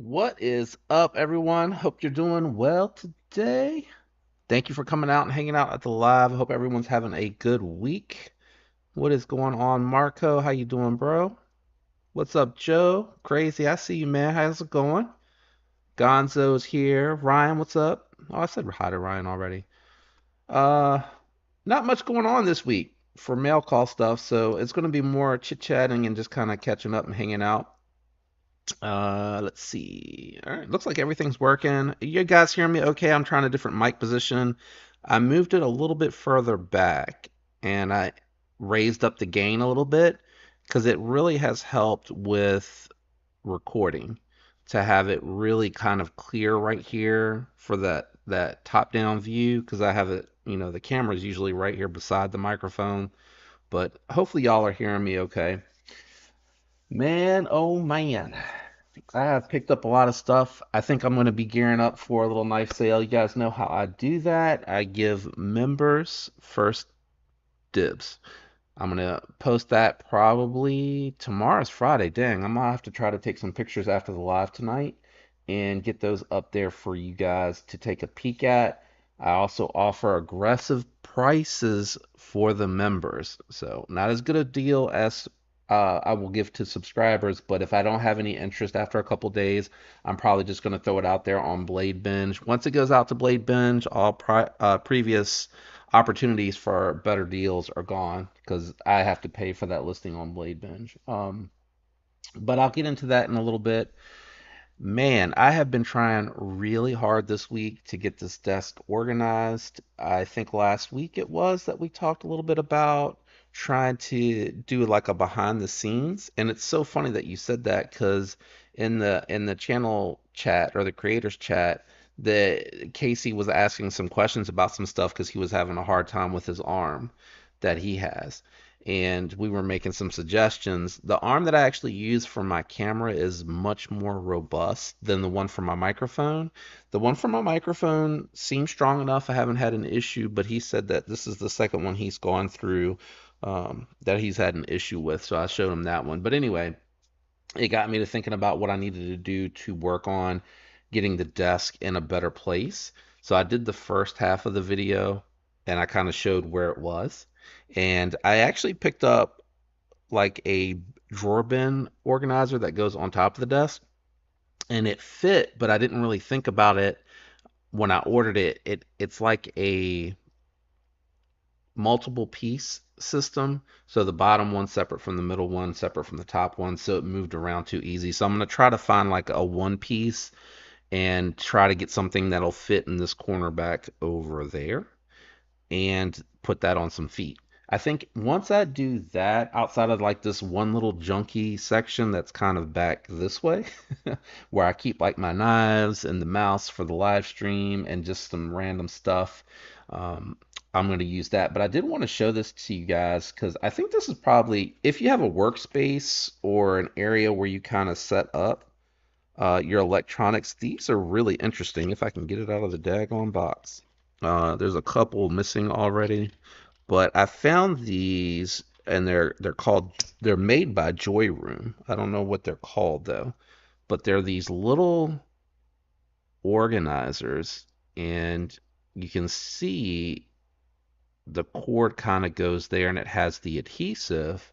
What is up, everyone? Hope you're doing well today. Thank you for coming out and hanging out at the live. I hope everyone's having a good week. What is going on, Marco? How you doing, bro? What's up, Joe? Crazy, I see you, man. How's it going? Gonzo's here. Ryan, what's up? Oh, I said hi to Ryan already. Uh, Not much going on this week for mail call stuff, so it's going to be more chit-chatting and just kind of catching up and hanging out. Let's see. All right, looks like everything's working. You guys hear me okay? I'm trying a different mic position. I moved it a little bit further back and I raised up the gain a little bit because it really has helped with recording to have it really kind of clear right here for that top-down view because I have it, the camera is usually right here beside the microphone, but hopefully y'all are hearing me okay. Man, oh man. I have picked up a lot of stuff. I think I'm going to be gearing up for a little knife sale. You guys know how I do that. I give members first dibs. I'm going to post that probably tomorrow's Friday. Dang, I'm going to have to try to take some pictures after the live tonight and get those up there for you guys to take a peek at. I also offer aggressive prices for the members. So, not as good a deal as I will give to subscribers, but if I don't have any interest after a couple days, I'm probably just going to throw it out there on Blade Binge. Once it goes out to Blade Binge, all previous opportunities for better deals are gone because I have to pay for that listing on Blade Binge. But I'll get into that in a little bit. Man, I have been trying really hard this week to get this desk organized. I think last week it was that we talked a little bit about trying to do like a behind the scenes. And it's so funny that you said that because in the channel chat or the creators chat, the Casey was asking some questions about some stuff because he was having a hard time with his arm that he has, and we were making some suggestions. The arm that I actually use for my camera is much more robust than the one for my microphone. The one for my microphone seems strong enough. I haven't had an issue, but he said that this is the second one he's gone through that he's had an issue with. So I showed him that one. But anyway, it got me to thinking about what I needed to do to work on getting the desk in a better place. So I did the first half of the video and I kind of showed where it was. And I actually picked up like a drawer bin organizer that goes on top of the desk and it fit, but I didn't really think about it when I ordered it. It's like a multiple piece system. So the bottom one separate from the middle one, separate from the top one, so it moved around too easy. So I'm going to try to find like a one piece and try to get something that'll fit in this corner back over there and put that on some feet. I think once I do that, outside of like this one little junky section that's kind of back this way, where I keep like my knives and the mouse for the live stream and just some random stuff. Um, I'm going to use that. But I did want to show this to you guys because I think this is probably, if you have a workspace or an area where you kind of set up your electronics, these are really interesting. If I can get it out of the daggone box. There's a couple missing already, but I found these and they're made by Joy Room. I don't know what they're called though, but they're these little organizers, and you can see the cord kind of goes there and it has the adhesive,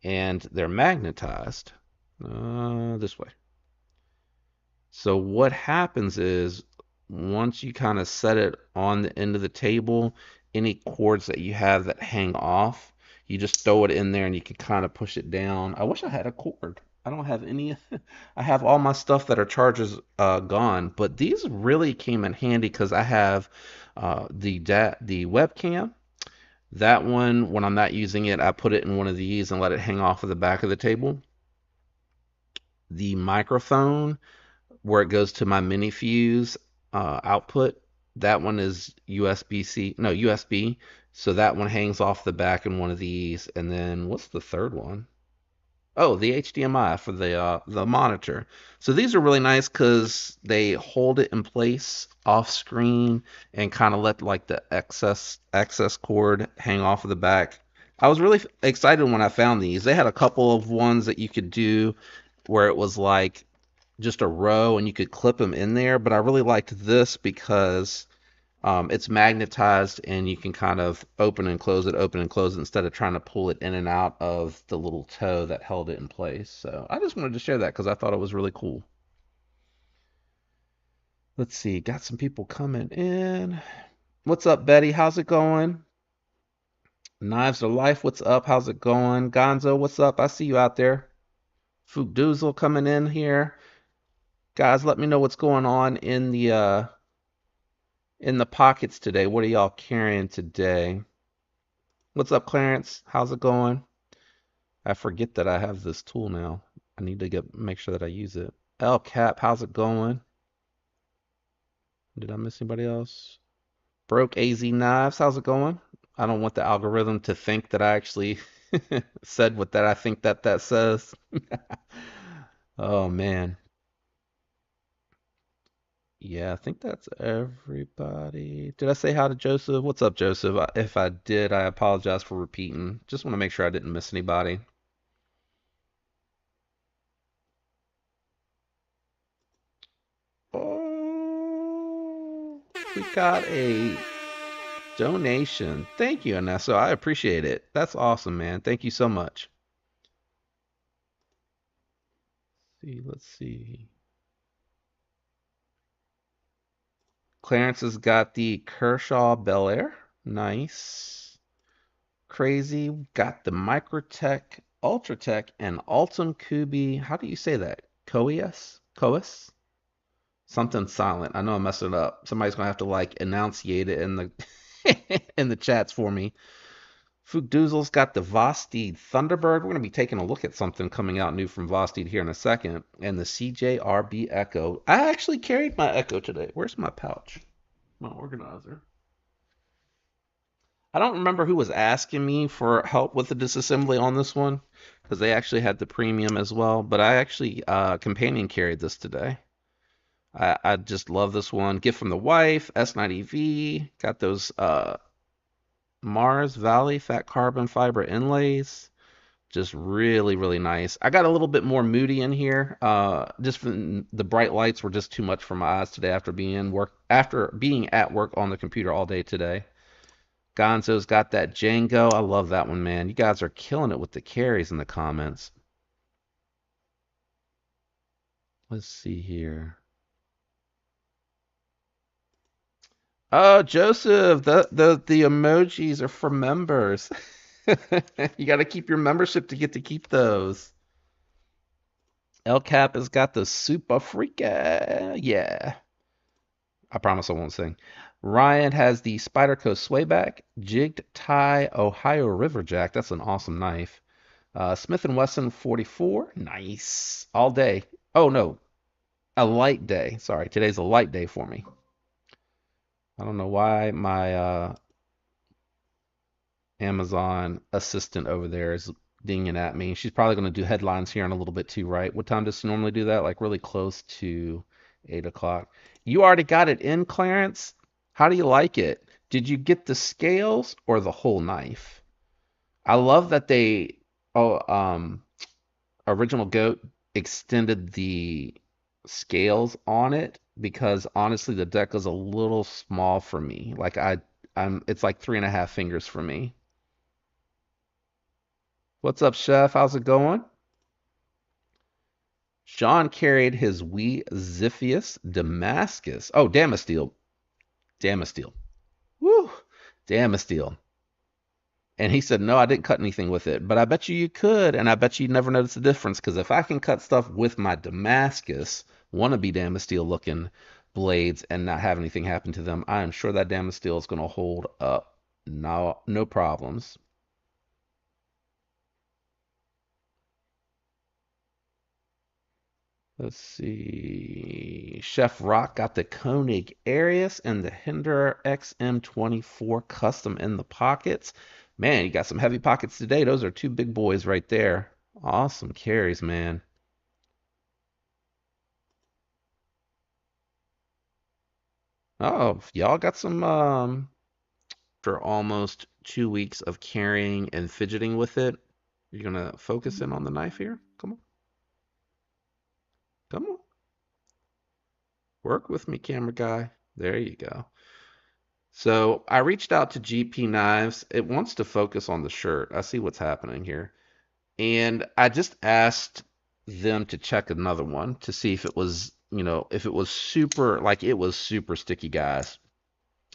and they're magnetized this way. So what happens is once you kind of set it on the end of the table, any cords that you have that hang off, you just throw it in there and you can kind of push it down. I wish I had a cord. I don't have any. I have all my stuff that are chargers gone, but these really came in handy because I have the webcam. That one, when I'm not using it, I put it in one of these and let it hang off of the back of the table. The microphone, where it goes to my mini fuse output. That one is USB-C, no, USB. So that one hangs off the back in one of these. And then what's the third one? Oh, the HDMI for the monitor. So these are really nice because they hold it in place off screen and kind of let like the excess cord hang off of the back. I was really excited when I found these. They had a couple of ones that you could do where it was like just a row and you could clip them in there. But I really liked this because it's magnetized and you can kind of open and close it instead of trying to pull it in and out of the little toe that held it in place. So I just wanted to share that because I thought it was really cool. Let's see, got some people coming in. What's up, Betty? How's it going? Knives of Life, what's up? How's it going? Gonzo, what's up? I see you out there. Fook Doozle coming in here. Guys, let me know what's going on in the pockets today. What are y'all carrying today? What's up, Clarence? How's it going? I forget that I have this tool now. I need to make sure that I use it. El Cap, how's it going? Did I miss anybody else? Broke AZ Knives, how's it going? I don't want the algorithm to think that I actually said what that I think that that says. Oh man. Yeah, I think that's everybody. Did I say hi to Joseph? What's up, Joseph? If I did, I apologize for repeating. Just want to make sure I didn't miss anybody. Oh, we got a donation. Thank you, Anessa. I appreciate it. That's awesome, man. Thank you so much. Let's see. Clarence has got the Kershaw Bel Air. Nice. Crazy. Got the Microtech, Ultratech, and Altum Kubi. How do you say that? Coes? Coes? Something silent. I know I'm messing it up. Somebody's gonna have to like enunciate it in the in the chats for me. Fugdoozle's got the Vosteed Thunderbird. We're gonna be taking a look at something coming out new from Vosteed here in a second. And the CJRB Echo. I actually carried my Echo today. Where's my pouch? My organizer. I don't remember who was asking me for help with the disassembly on this one because they actually had the premium as well. But I actually companion carried this today. I just love this one. Gift from the wife, S90V. Got those Mars Valley fat carbon fiber inlays. Just really, really nice. I got a little bit more moody in here. Just the bright lights were just too much for my eyes today after being at work on the computer all day today. Gonzo's got that Django. I love that one, man. You guys are killing it with the carries in the comments. Let's see here. Oh, Joseph, the emojis are for members. You got to keep your membership to get to keep those. El Cap has got the Super Freaka. Yeah. I promise I won't sing. Ryan has the Spyderco Swayback, jigged tie Ohio Riverjack. That's an awesome knife. Smith & Wesson 44. Nice. All day. Oh, no. A light day. Sorry, today's a light day for me. I don't know why my Amazon assistant over there is dinging at me. She's probably going to do headlines here in a little bit too, right? What time does she normally do that? Like really close to 8 o'clock. You already got it in, Clarence? How do you like it? Did you get the scales or the whole knife? I love that they, oh, Original Goat extended the scales on it because honestly, the deck is a little small for me. It's like 3.5 fingers for me. What's up, Chef? How's it going? Sean carried his wee Ziphius Damascus. Oh, Damasteel. Damasteel. Woo! Damasteel. And he said, no, I didn't cut anything with it. But I bet you could, and I bet you'd never notice the difference. Because if I can cut stuff with my Damascus, wannabe Damasteel looking blades, and not have anything happen to them, I am sure that Damasteel is going to hold up. No, no problems. Let's see. Chef Rock got the Koenig Arius and the Hinderer XM24 custom in the pockets. Man, you got some heavy pockets today. Those are two big boys right there. Awesome carries, man. Oh, y'all got some for almost 2 weeks of carrying and fidgeting with it. You're gonna focus in on the knife here? Come on. Come on. Work with me, camera guy. There you go. So I reached out to GP Knives. It wants to focus on the shirt. I see what's happening here. And I just asked them to check another one to see if it was, if it was super, like it was super sticky, guys.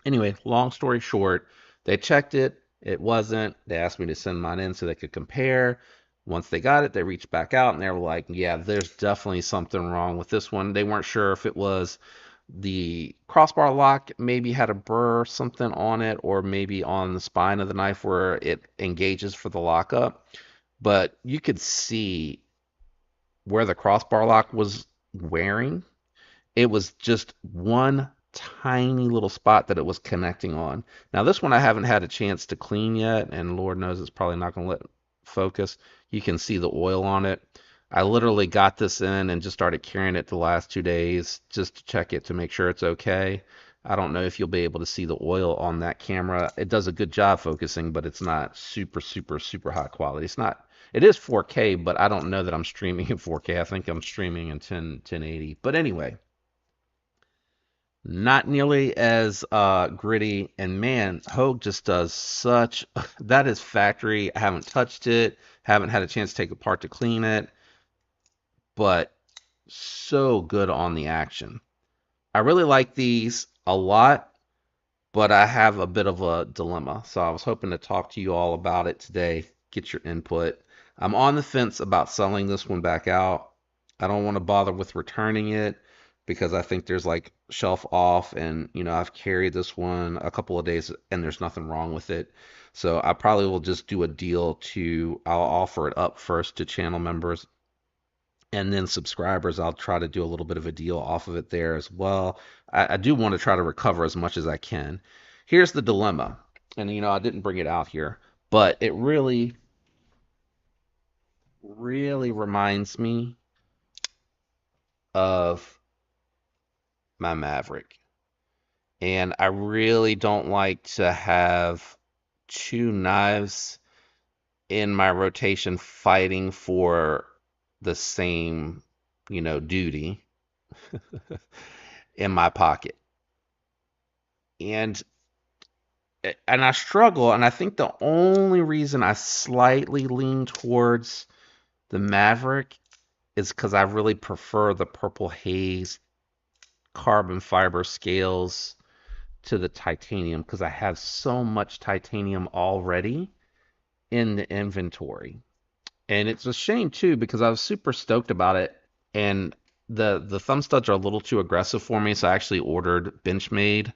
Anyway, long story short, they checked it. It wasn't. They asked me to send mine in so they could compare. Once they got it, they reached back out and they were like, yeah, there's definitely something wrong with this one. They weren't sure if it was the crossbar lock maybe had a burr or something on it, or maybe on the spine of the knife where it engages for the lockup. But you could see where the crossbar lock was wearing. It was just one tiny little spot that it was connecting on. Now, this one I haven't had a chance to clean yet, and Lord knows it's probably not going to let focus. You can see the oil on it. I literally got this in and just started carrying it the last 2 days just to check it to make sure it's okay. I don't know if you'll be able to see the oil on that camera. It does a good job focusing, but it's not super, super, super high quality. It is 4K, but I don't know that I'm streaming in 4K. I think I'm streaming in 1080. But anyway, not nearly as gritty. And man, Hogue just does such, that is factory. I haven't touched it, haven't had a chance to take it apart to clean it, but so good on the action. I really like these a lot, but I have a bit of a dilemma. So I was hoping to talk to you all about it today, get your input. I'm on the fence about selling this one back out. I don't want to bother with returning it because I think there's like shelf off, and I've carried this one a couple of days and there's nothing wrong with it. So I probably will just do a deal I'll offer it up first to channel members, and then subscribers. I'll try to do a little bit of a deal off of it there as well. I do want to try to recover as much as I can. Here's the dilemma, and I didn't bring it out here, but it really, really reminds me of my Maverick. And I really don't like to have two knives in my rotation fighting for the same, duty in my pocket. And I struggle, and I think the only reason I slightly lean towards the Maverick is because I really prefer the Purple Haze carbon fiber scales to the titanium, because I have so much titanium already in the inventory. And it's a shame too, because I was super stoked about it, and the thumb studs are a little too aggressive for me, so I actually ordered Benchmade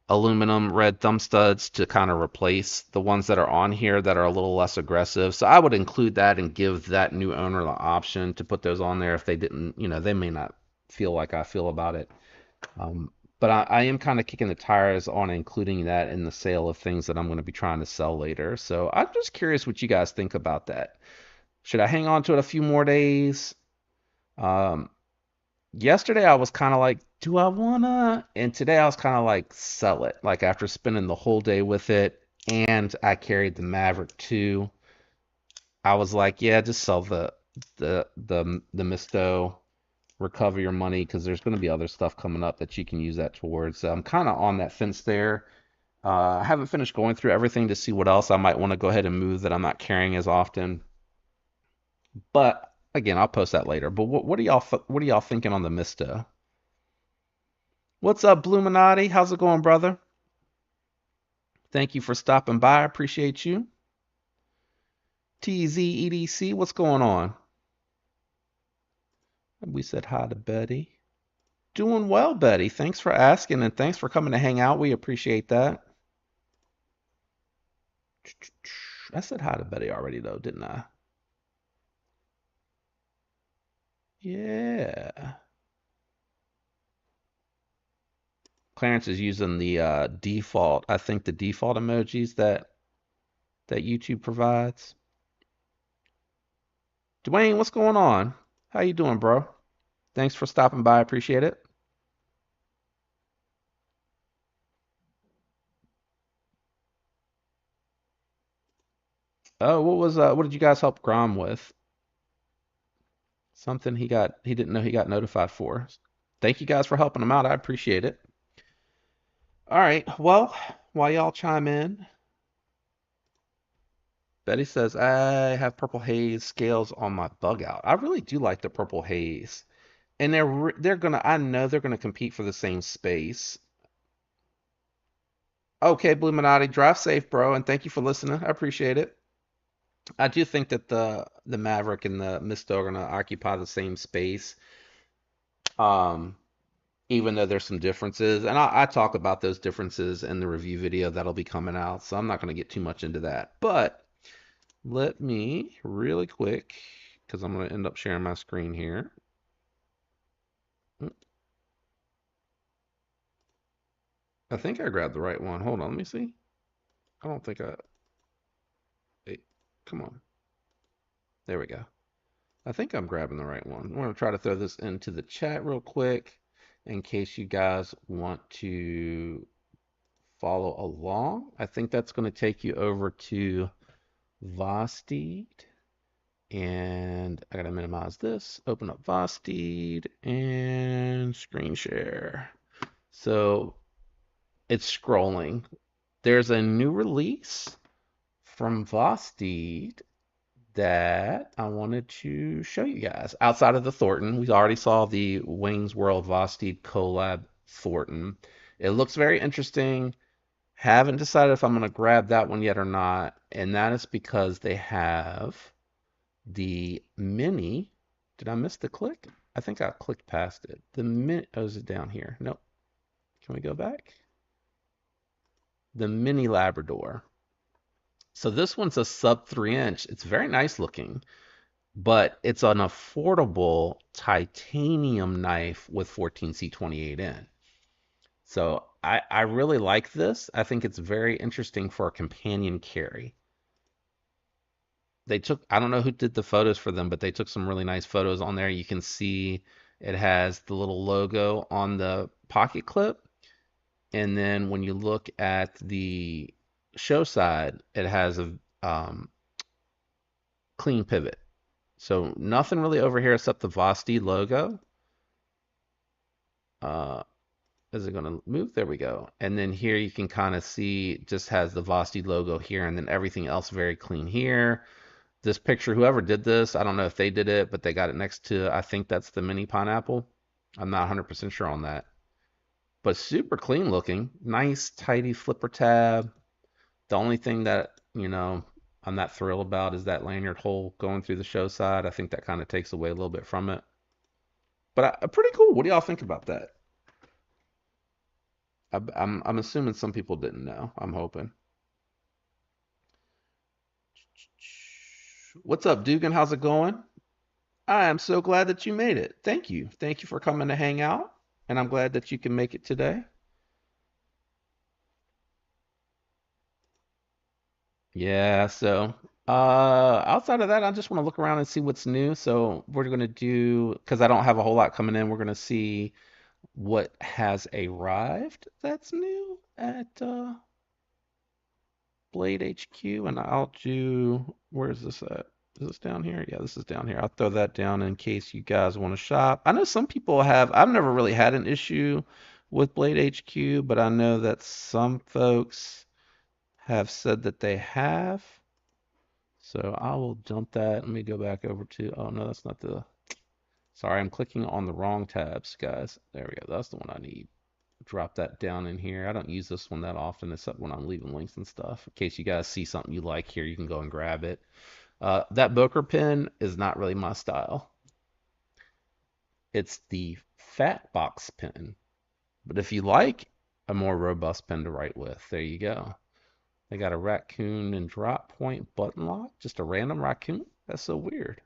aluminum red thumb studs to kind of replace the ones that are on here that are a little less aggressive. So I would include that and give that new owner the option to put those on there if they didn't, they may not feel like I feel about it. But I am kind of kicking the tires on including that in the sale of things that I'm going to be trying to sell later. So I'm just curious what you guys think about that. Should I hang on to it a few more days? Um, Yesterday I was kind of like, do I wanna? And today I was kind of like, sell it. Like after spending the whole day with it, and I carried the Maverick too. I was like, yeah, just sell the Misto, recover your money because there's going to be other stuff coming up that you can use that towards. So I'm kind of on that fence there. I haven't finished going through everything to see what else I might want to go ahead and move that I'm not carrying as often. But again, I'll post that later. But what are y'all thinking on the Misto? What's up, Bluminati? How's it going, brother? Thank you for stopping by. I appreciate you. TZEDC, what's going on? We said hi to Betty. Doing well, Betty. Thanks for asking and thanks for coming to hang out. We appreciate that. I said hi to Betty already, though, didn't I? Yeah. Clarence is using the default, I think the default emojis that YouTube provides. Dwayne, what's going on? How you doing, bro? Thanks for stopping by. I appreciate it. Oh, what did you guys help Grom with? Something he didn't know he got notified for. Thank you guys for helping him out. I appreciate it. All right. Well, while y'all chime in, Betty says I have purple haze scales on my bug out. I really do like the purple haze. And they're gonna I know they're gonna compete for the same space. Okay, Bluminati, drive safe, bro, and thank you for listening. I appreciate it. I do think that the Maverick and the Misto are gonna occupy the same space. Um, Even though there's some differences, and I talk about those differences in the review video that'll be coming out, so I'm not gonna get too much into that. But let me really quick, because I'm gonna end up sharing my screen here. I think I grabbed the right one. Hold on, let me see. I don't think I. Wait, come on. There we go. I think I'm grabbing the right one. I'm going to try to throw this into the chat real quick in case you guys want to follow along. I think that's going to take you over to Vosteed. And I got to minimize this, open up Vosteed and screen share. So it's scrolling. There's a new release from Vosteed that I wanted to show you guys. Outside of the Thornton, we already saw the Wayne's World Vosteed collab Thornton. It looks very interesting. Haven't decided if I'm going to grab that one yet or not, and that is because they have the mini. Did I miss the click? I think I clicked past it. The mini. Oh, is it down here? Nope. Can we go back? The mini Labrador. So this one's a sub 3 inch. It's very nice looking, but it's an affordable titanium knife with 14C28 in. So I really like this. I think it's very interesting for a companion carry. They took, I don't know who did the photos for them, but they took some really nice photos on there. You can see it has the little logo on the pocket clip. And then when you look at the show side, it has a clean pivot. So nothing really over here except the Vosteed logo. Uh, is it going to move? There we go. And then here you can kind of see it just has the Vosteed logo here and then everything else very clean here. This picture, whoever did this, I don't know if they did it, but they got it next to, I think that's the mini pineapple. I'm not 100% sure on that. But super clean looking. Nice, tidy flipper tab. The only thing that, I'm not thrilled about is that lanyard hole going through the show side. I think that kind of takes away a little bit from it. But pretty cool. What do y'all think about that? I'm assuming some people didn't know. I'm hoping. What's up, Dugan? How's it going? I am so glad that you made it. Thank you. Thank you for coming to hang out, and I'm glad that you can make it today. Yeah, so outside of that, I just want to look around and see what's new. So we're gonna do, because I don't have a whole lot coming in, we're gonna see what has arrived that's new at Blade HQ, and I'll do, where is this at? Is this down here? Yeah, this is down here. I'll throw that down in case you guys want to shop. I know some people have, I've never really had an issue with Blade HQ, but I know that some folks have said that they have. So I will dump that. Let me go back over to, oh no, that's not the, sorry, I'm clicking on the wrong tabs, guys. There we go. That's the one I need. Drop that down in here. I don't use this one that often, except when I'm leaving links and stuff. In case you guys see something you like here, you can go and grab it. That Bokeh pen is not really my style. It's the fat box pen. But if you like a more robust pen to write with, there you go. They got a raccoon and drop point button lock. Just a random raccoon. That's so weird.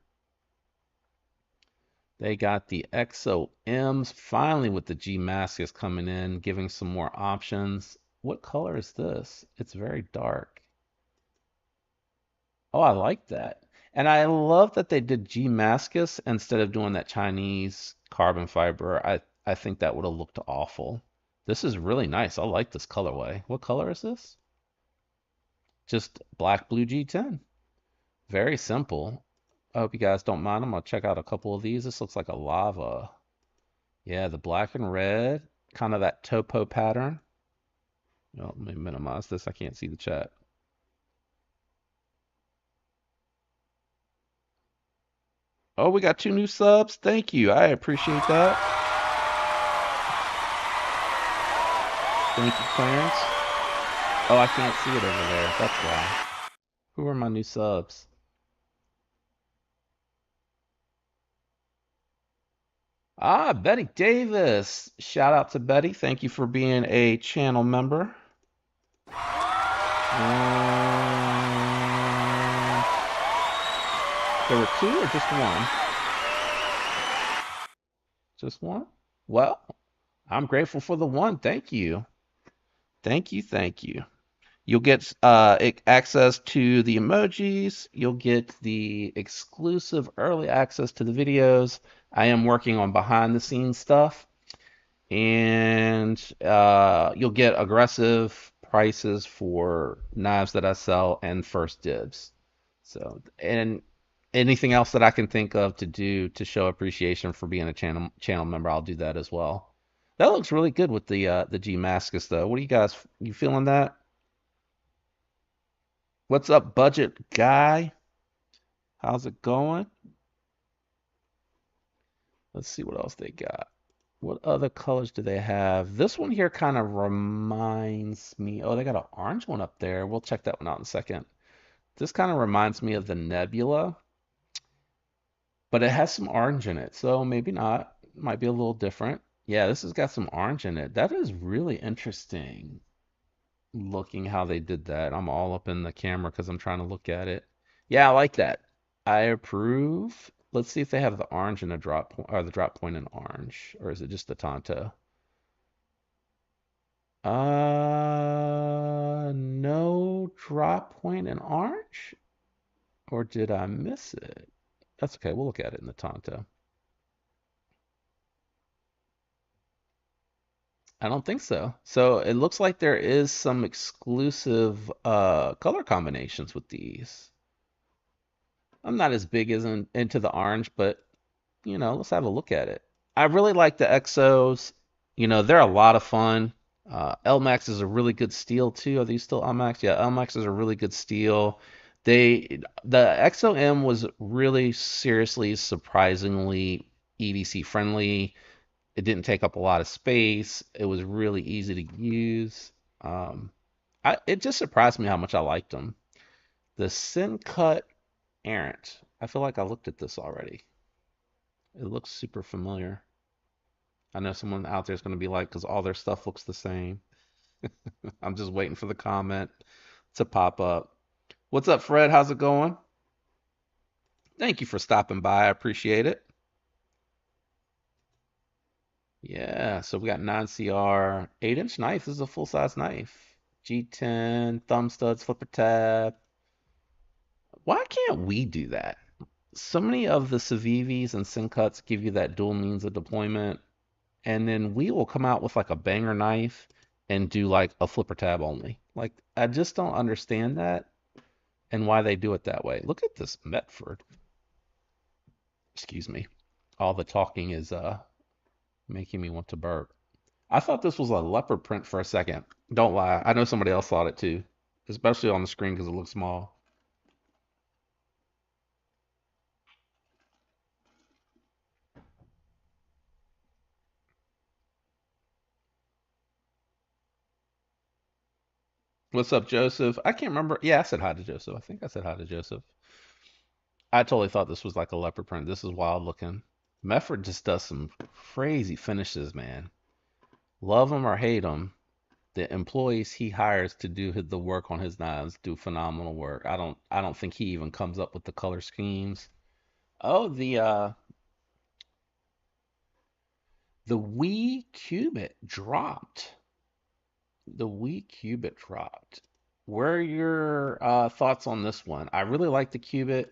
They got the Exo M's finally with the G Maskus coming in, giving some more options. What color is this? It's very dark. Oh, I like that. And I love that they did G Maskus instead of doing that Chinese carbon fiber. I think that would have looked awful. This is really nice. I like this colorway. What color is this? Just black blue G10. Very simple. I hope you guys don't mind. I'm gonna check out a couple of these. This looks like a lava. Yeah, the black and red, kind of that topo pattern. Oh, let me minimize this. I can't see the chat. Oh, we got two new subs. Thank you. I appreciate that. Thank you, Clarence. Oh, I can't see it over there. That's why. Who are my new subs? Ah, Betty Davis. Shout out to Betty. Thank you for being a channel member. And there were two or just one? Just one? Well, I'm grateful for the one. Thank you. Thank you. Thank you. You'll get access to the emojis. You'll get the exclusive early access to the videos. I am working on behind the scenes stuff. And you'll get aggressive prices for knives that I sell and first dibs. So, and anything else that I can think of to do to show appreciation for being a channel member, I'll do that as well. That looks really good with the G Maskus though. What do you guys, you feeling that? What's up, budget guy? How's it going? Let's see what else they got. What other colors do they have? This one here kind of reminds me. Oh, they got an orange one up there. We'll check that one out in a second. This kind of reminds me of the Nebula, but it has some orange in it, so maybe not. Might be a little different. Yeah, this has got some orange in it. That is really interesting looking how they did that. I'm all up in the camera because I'm trying to look at it. Yeah, I like that. I approve. Let's see if they have the orange in the drop point or the drop point in orange, or is it just the Tonto? No drop point in orange? Or did I miss it? That's okay. We'll look at it in the Tonto. I don't think so. So it looks like there is some exclusive color combinations with these. I'm not as big as into the orange, but let's have a look at it. I really like the Exos. They're a lot of fun. LMAX is a really good steel too. Are these still LMAX? Yeah, LMAX is a really good steel. The Exo M was really seriously, surprisingly EDC friendly. It didn't take up a lot of space. It was really easy to use. Um, it just surprised me how much I liked them. The Syncut Errant. I feel like I looked at this already. It looks super familiar. I know someone out there is going to be like, because all their stuff looks the same. I'm just waiting for the comment to pop up. What's up, Fred? How's it going? Thank you for stopping by. I appreciate it. Yeah, so we got 9CR 8-inch knife. This is a full size knife. G10, thumb studs, flipper tab. Why can't we do that? So many of the Civivis and Syncuts give you that dual means of deployment, and then we will come out with like a banger knife and do like a flipper tab only. Like, I just don't understand that and why they do it that way. Look at this Metford. Excuse me. All the talking is making me want to burp. I thought this was a leopard print for a second. Don't lie. I know somebody else thought it too, especially on the screen because it looks small. What's up, Joseph? I can't remember. Yeah, I said hi to Joseph. I think I said hi to Joseph. I totally thought this was like a leopard print. This is wild looking. Mefford just does some crazy finishes, man. Love him or hate him, the employees he hires to do the work on his knives do phenomenal work. I don't think he even comes up with the color schemes. Oh, the Wii Cubit dropped. The Wii Cubit dropped. Where are your thoughts on this one? I really like the Cubit.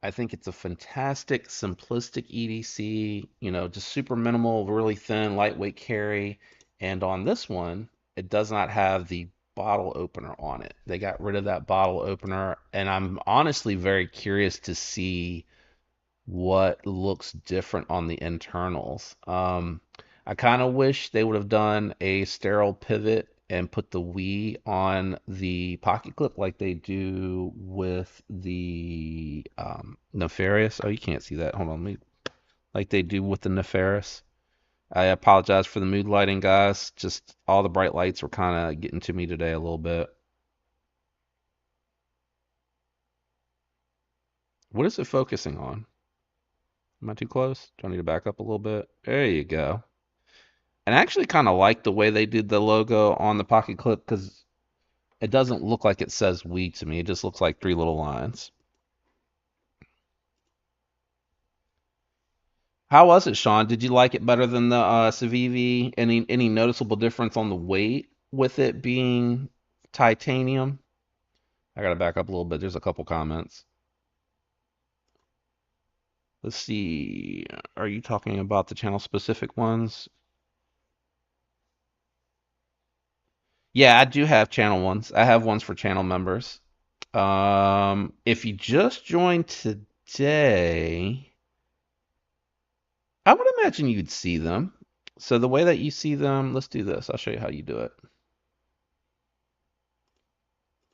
I think it's a fantastic, simplistic EDC, just super minimal, really thin, lightweight carry. And on this one, it does not have the bottle opener on it. They got rid of that bottle opener, and I'm honestly very curious to see what looks different on the internals. I kind of wish they would have done a sterile pivot and put the Wii on the pocket clip like they do with the Nefarious. Oh, you can't see that. Hold on, like they do with the Nefarious. I apologize for the mood lighting, guys. Just all the bright lights were kind of getting to me today a little bit. What is it focusing on? Am I too close? Do I need to back up a little bit? There you go. And I actually kind of like the way they did the logo on the pocket clip because it doesn't look like it says "we" to me. It just looks like three little lines. How was it, Sean? Did you like it better than the Civivi? Any noticeable difference on the weight with it being titanium? I gotta back up a little bit. There's a couple comments. Let's see. Are you talking about the channel specific ones? Yeah, I do have channel ones. I have ones for channel members. If you just joined today, I would imagine you'd see them. So the way that you see them, let's do this. I'll show you how you do it.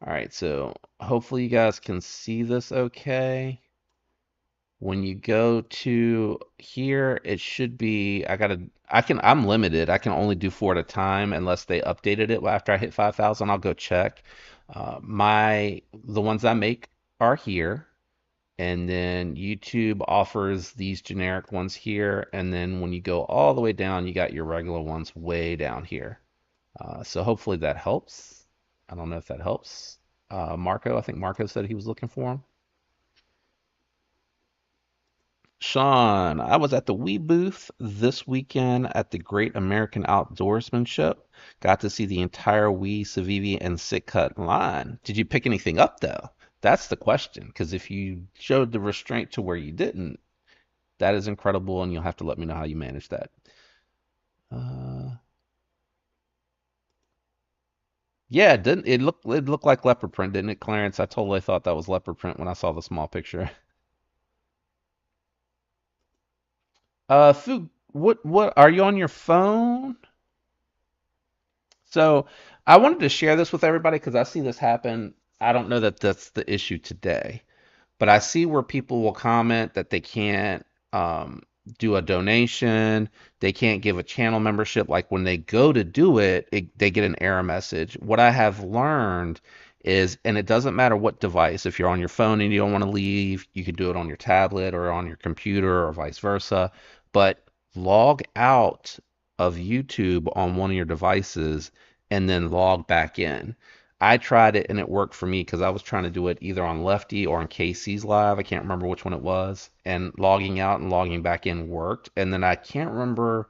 All right, so hopefully you guys can see this okay. When you go to here, it should be, I'm limited. I can only do four at a time unless they updated it after I hit 5,000. I'll go check. The ones I make are here. And then YouTube offers these generic ones here. And then when you go all the way down, you got your regular ones way down here. So hopefully that helps. I don't know if that helps. Marco, I think Marco said he was looking for them. Sean, I was at the Wii booth this weekend at the Great American Outdoorsman Show. Got to see the entire Wii, Civivi, and Sitka line. Did you pick anything up though? That's the question. Because if you showed the restraint to where you didn't, that is incredible, and you'll have to let me know how you manage that. Uh, yeah, it looked like leopard print, didn't it, Clarence? I totally thought that was leopard print when I saw the small picture. Fu, what are you on your phone? So I wanted to share this with everybody because I see this happen. I don't know that that's the issue today, but I see where people will comment that they can't do a donation, they can't give a channel membership. Like when they go to do it, they get an error message. What I have learned is, and it doesn't matter what device, if you're on your phone and you don't want to leave, you can do it on your tablet or on your computer or vice versa. But log out of YouTube on one of your devices and then log back in. I tried it and it worked for me because I was trying to do it either on Lefty or on Casey's Live. I can't remember which one it was. And logging out and logging back in worked. And then I can't remember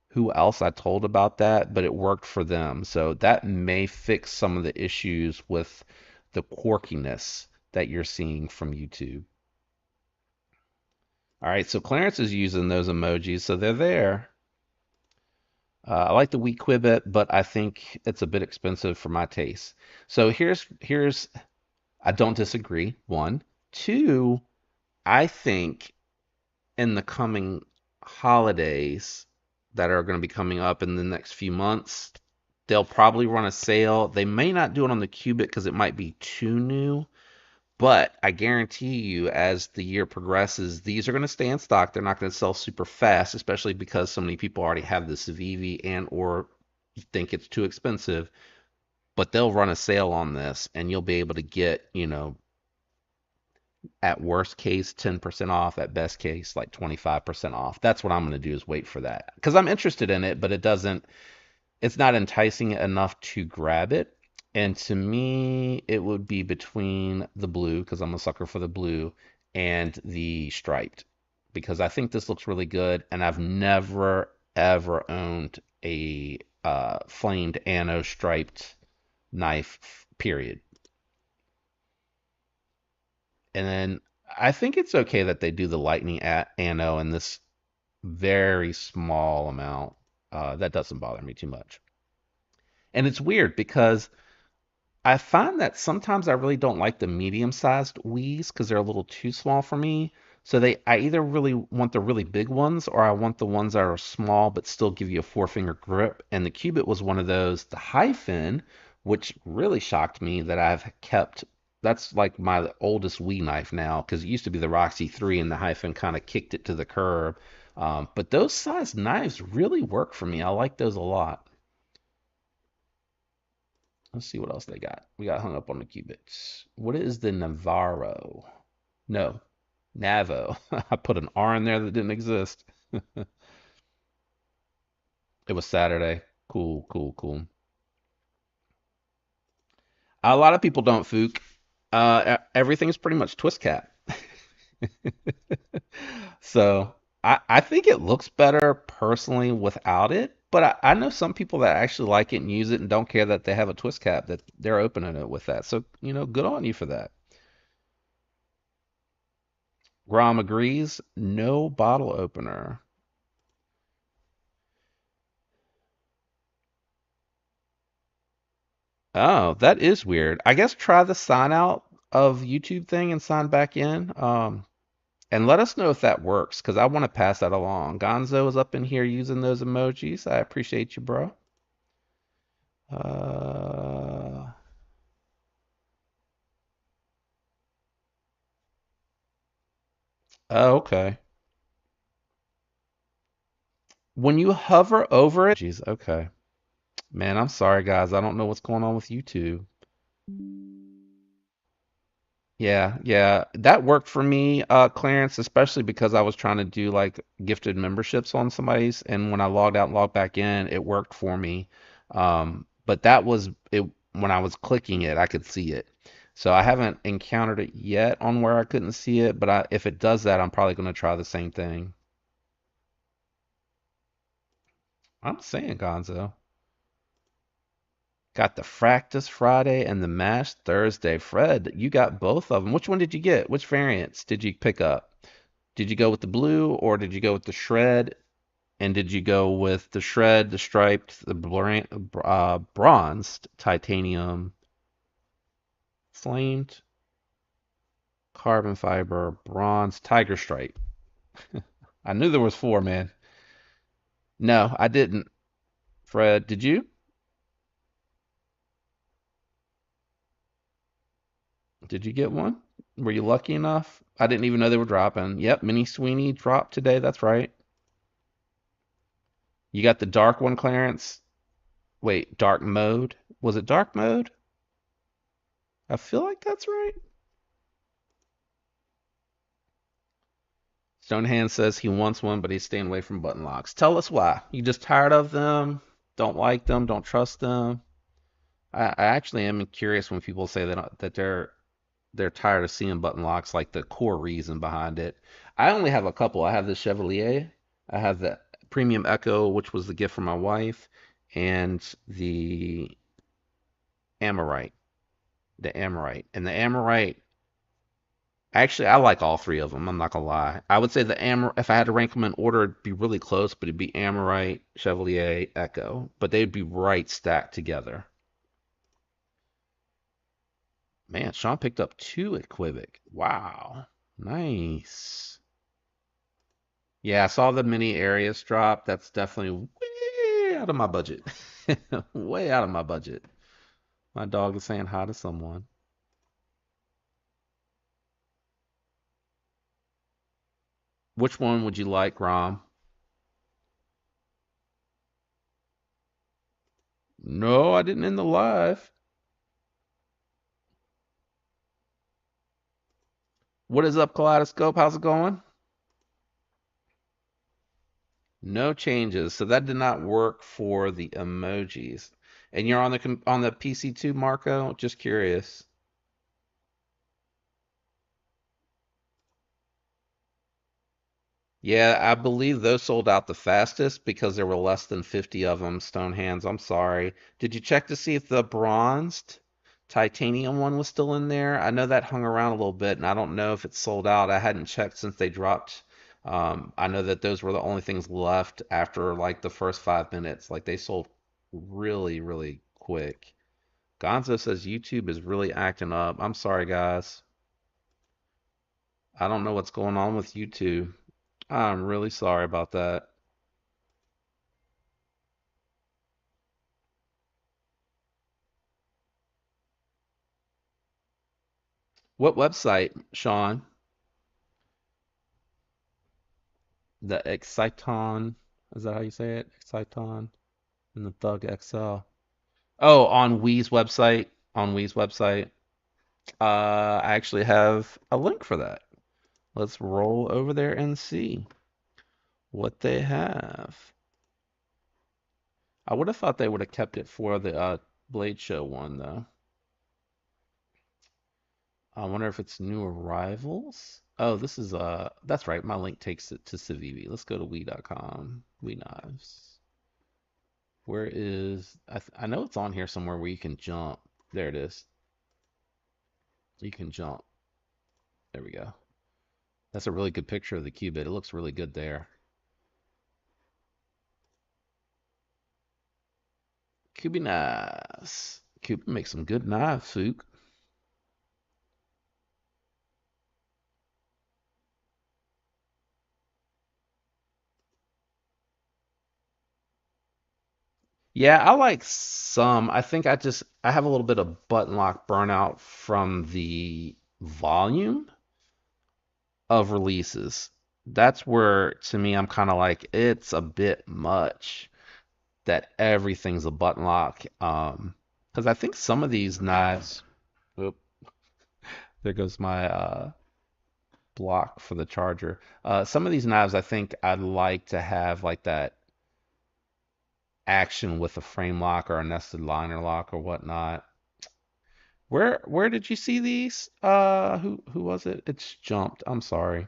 who else I told about that, but it worked for them. So that may fix some of the issues with the quirkiness that you're seeing from YouTube. All right, so Clarence is using those emojis, so they're there. I like the WeQuibit, but I think it's a bit expensive for my taste. So here's I don't disagree. One, two, I think in the coming holidays that are going to be coming up in the next few months, they'll probably run a sale. They may not do it on the Qubit because it might be too new, but I guarantee you, as the year progresses, these are going to stay in stock. They're not going to sell super fast, especially because so many people already have this Vivi and or think it's too expensive. But they'll run a sale on this, and you'll be able to get, at worst case 10% off, at best case like 25% off. That's what I'm going to do is wait for that because I'm interested in it, but it's not enticing enough to grab it. And to me, it would be between the blue, because I'm a sucker for the blue, and the striped, because I think this looks really good. And I've never, ever owned a flamed anno striped knife, period. And then I think it's okay that they do the lightning anno in this very small amount. That doesn't bother me too much. And it's weird because I find that sometimes I really don't like the medium-sized Wii's because they're a little too small for me. So I either really want the really big ones or I want the ones that are small but still give you a four-finger grip. And the Cubit was one of those. The Hyphen, which really shocked me that I've kept. That's like my oldest Wii knife now because it used to be the Roxy 3 and the Hyphen kind of kicked it to the curb. But those size knives really work for me. I like those a lot. Let's see what else they got. We got hung up on the qubits. What is the Navarro? No, Navo. I put an R in there that didn't exist. It was Saturday. Cool, cool, cool. A lot of people don't fook. Everything's pretty much twist cap. So I think it looks better personally without it, but I know some people that actually like it and use it and don't care that they have a twist cap, that they're opening it with that. So, good on you for that. Grom agrees. No bottle opener. Oh, that is weird. I guess try the sign out of YouTube thing and sign back in. And let us know if that works, because I want to pass that along. Gonzo is up in here using those emojis. I appreciate you, bro. Uh, oh, okay. When you hover over it, geez, okay. Man, I'm sorry, guys. I don't know what's going on with YouTube. Yeah, yeah, that worked for me, Clarence, especially because I was trying to do like gifted memberships on somebody's, and when I logged out and logged back in, it worked for me. But that was it when I was clicking it, I could see it. So I haven't encountered it yet on where I couldn't see it, but if it does that, I'm probably going to try the same thing. I'm saying, Gonzo. Got the Fractus Friday and the Mash Thursday. Fred, you got both of them. Which one did you get? Which variants did you pick up? Did you go with the blue or did you go with the shred? And did you go with the shred, the striped, the bronzed, titanium, flamed, carbon fiber, bronze, tiger stripe? I knew there was four, man. No, I didn't. Fred, did you? Did you get one? Were you lucky enough? I didn't even know they were dropping. Yep, Mini Sweeney dropped today. That's right. You got the dark one, Clarence. Wait, dark mode? Was it dark mode? I feel like that's right. Stonehand says he wants one, but he's staying away from button locks. Tell us why. You just tired of them? Don't like them? Don't trust them? I actually am curious when people say that they're tired of seeing button locks, like the core reason behind it. I only have a couple. I have the Chevalier. I have the Premium Echo, which was the gift from my wife, and the Amorite. The Amorite. And the Amorite Actually, I like all three of them. I'm not gonna lie. I would say the Amor. If I had to rank them in order, it'd be really close, but it'd be Amorite, Chevalier, Echo. But they'd be right stacked together. Man, Sean picked up two at Quebec. Wow, nice. Yeah, I saw the mini Arius drop. That's definitely way out of my budget. Way out of my budget. My dog is saying hi to someone. Which one would you like, Rom? No, I didn't end the live. What is up, Kaleidoscope? How's it going? No changes. So that did not work for the emojis. And you're on the PC too, Marco? Just curious. Yeah, I believe those sold out the fastest because there were less than 50 of them, Stone Hands. I'm sorry. Did you check to see if the bronzed titanium one was still in there? I know that hung around a little bit, and I don't know if it's sold out. I hadn't checked since they dropped. I know that those were the only things left after like the first 5 minutes. Like they sold really, really quick. Gonzo says YouTube is really acting up. I'm sorry, guys. I don't know what's going on with YouTube. I'm really sorry about that. What website, Sean? The Exciton. Is that how you say it? Exciton and the Thug XL. Oh, on Wii's website. On Wii's website. I actually have a link for that. Let's roll over there and see what they have. I would have thought they would have kept it for the Blade Show one, though. I wonder if it's new arrivals. Oh, this is that's right. My link takes it to Civivi. Let's go to Wii.com. Wii knives. Where is I know it's on here somewhere where you can jump. There it is. You can jump. There we go. That's a really good picture of the Cubit. It looks really good there. Cubi knives. Cuba makes some good knives, Fook. Yeah, I like some. I think I have a little bit of button lock burnout from the volume of releases. That's where, to me, I'm kind of like, it's a bit much that everything's a button lock. Because I think some of these knives, oop, there goes my block for the charger. Some of these knives, I think I'd like to have like that action with a frame lock or a nested liner lock or whatnot. Where did you see these? Who was it? It's jumped. I'm sorry.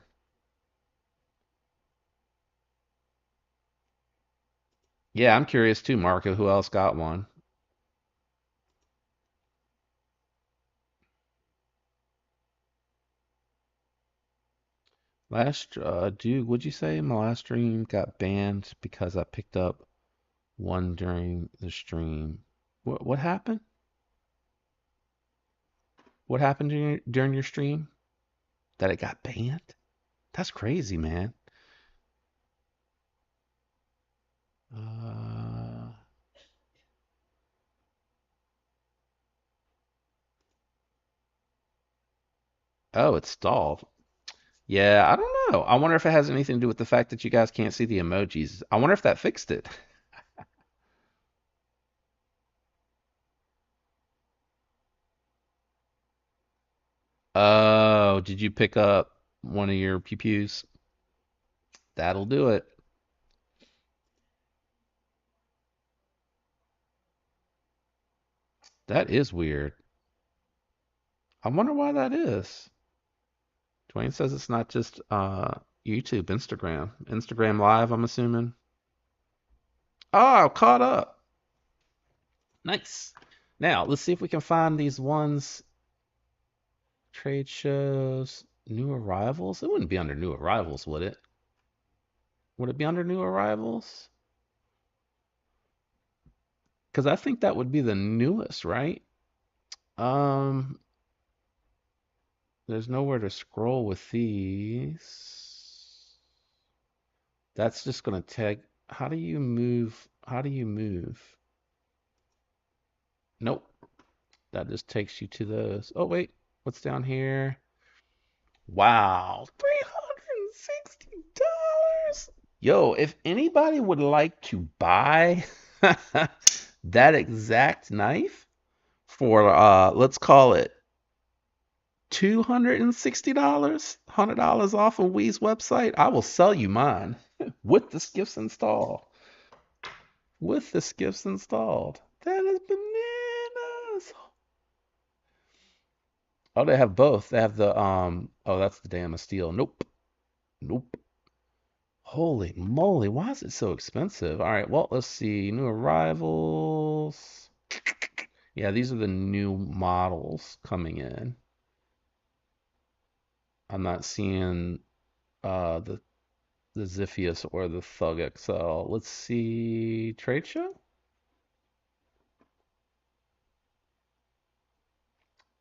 Yeah, I'm curious too, Marco. Who else got one? Last, dude, would you say my last stream got banned because I picked up one during the stream? What happened? What happened during your stream? That it got banned? That's crazy, man. Uh, oh, it's stalled. Yeah, I don't know. I wonder if it has anything to do with the fact that you guys can't see the emojis. I wonder if that fixed it. Oh, did you pick up one of your pew pews? That'll do it. That is weird. I wonder why that is. Dwayne says it's not just YouTube, Instagram. Instagram Live, I'm assuming. Oh, caught up. Nice. Now, let's see if we can find these ones. Trade shows. New Arrivals? It wouldn't be under New Arrivals, would it? Would it be under New Arrivals? Because I think that would be the newest, right? Um, there's nowhere to scroll with these. That's just gonna take. How do you move? How do you move? Nope. That just takes you to those. Oh, wait. What's down here? Wow. $360. Yo, if anybody would like to buy that exact knife for let's call it $260, $100 off of Wee's website, I will sell you mine with the skiffs installed. With the skiffs installed. That is bananas. Oh, they have both. They have the oh, that's the Dam of Steel. Nope. Nope. Holy moly, why is it so expensive? All right, well, let's see. New arrivals. Yeah, these are the new models coming in. I'm not seeing the Ziphius or the Thug XL. Let's see. Trade show?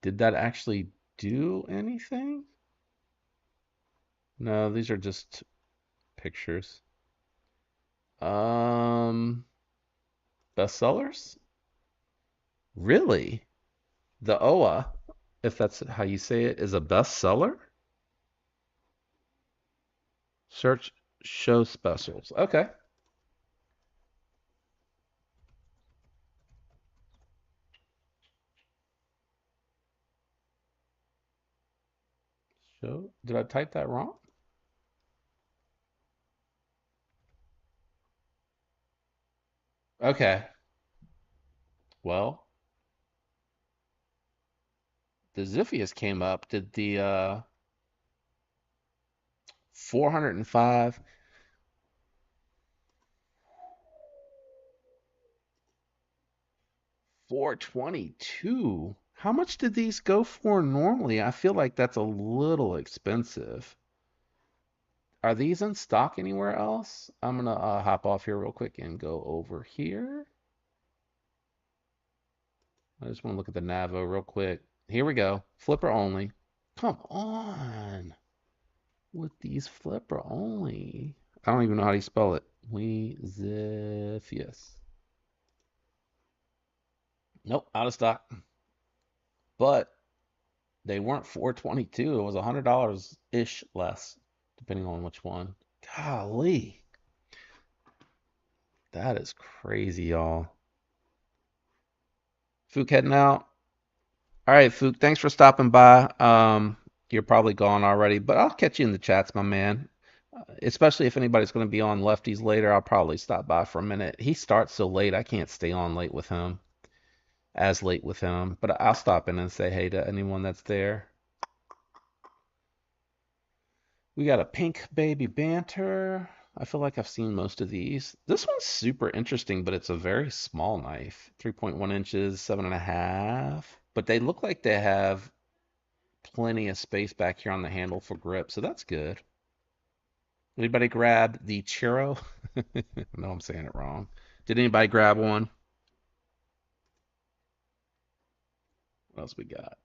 Did that actually do anything? No, these are just pictures. Um, bestsellers? Really? The OA, if that's how you say it, is a bestseller? Search show specials. Okay. Show. Did I type that wrong? Okay. Well, the Ziphius came up. Did the 405, 422? How much did these go for normally? I feel like that's a little expensive. Are these in stock anywhere else? I'm gonna hop off here real quick and go over here. I just want to look at the Navo real quick. Here we go. Flipper only. Come on. With these flipper only. I don't even know how to spell it. Weezifius. Nope, out of stock. But they weren't 422. It was $100 ish less, depending on which one. Golly. That is crazy, y'all. Fook heading out. All right, Fook, thanks for stopping by. You're probably gone already, but I'll catch you in the chats, my man. Especially if anybody's going to be on Lefties later, I'll probably stop by for a minute. He starts so late, I can't stay on late with him, as late with him, but I'll stop in and say hey to anyone that's there. We got a pink baby banter. I feel like I've seen most of these. This one's super interesting, but it's a very small knife. 3.1 inches, 7.5. But they look like they have plenty of space back here on the handle for grip, so that's good. Anybody grab the Chiro? No, I'm saying it wrong. Did anybody grab one? What else we got?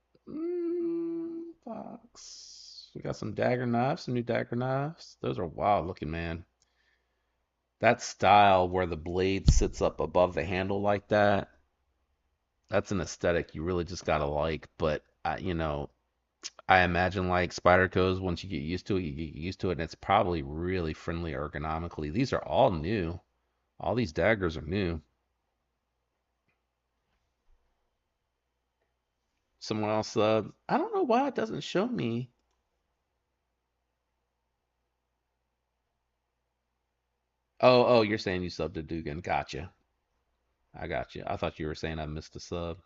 Fox. We got some dagger knives, some new dagger knives. Those are wild looking, man. That style where the blade sits up above the handle like that, that's an aesthetic you really just gotta like. But I imagine like Spyderco's, once you get used to it, you get used to it, and it's probably really friendly ergonomically. These are all new. All these daggers are new. Someone else, I don't know why it doesn't show me. Oh, you're saying you subbed to Dugan. Gotcha. I got you. I thought you were saying I missed a sub.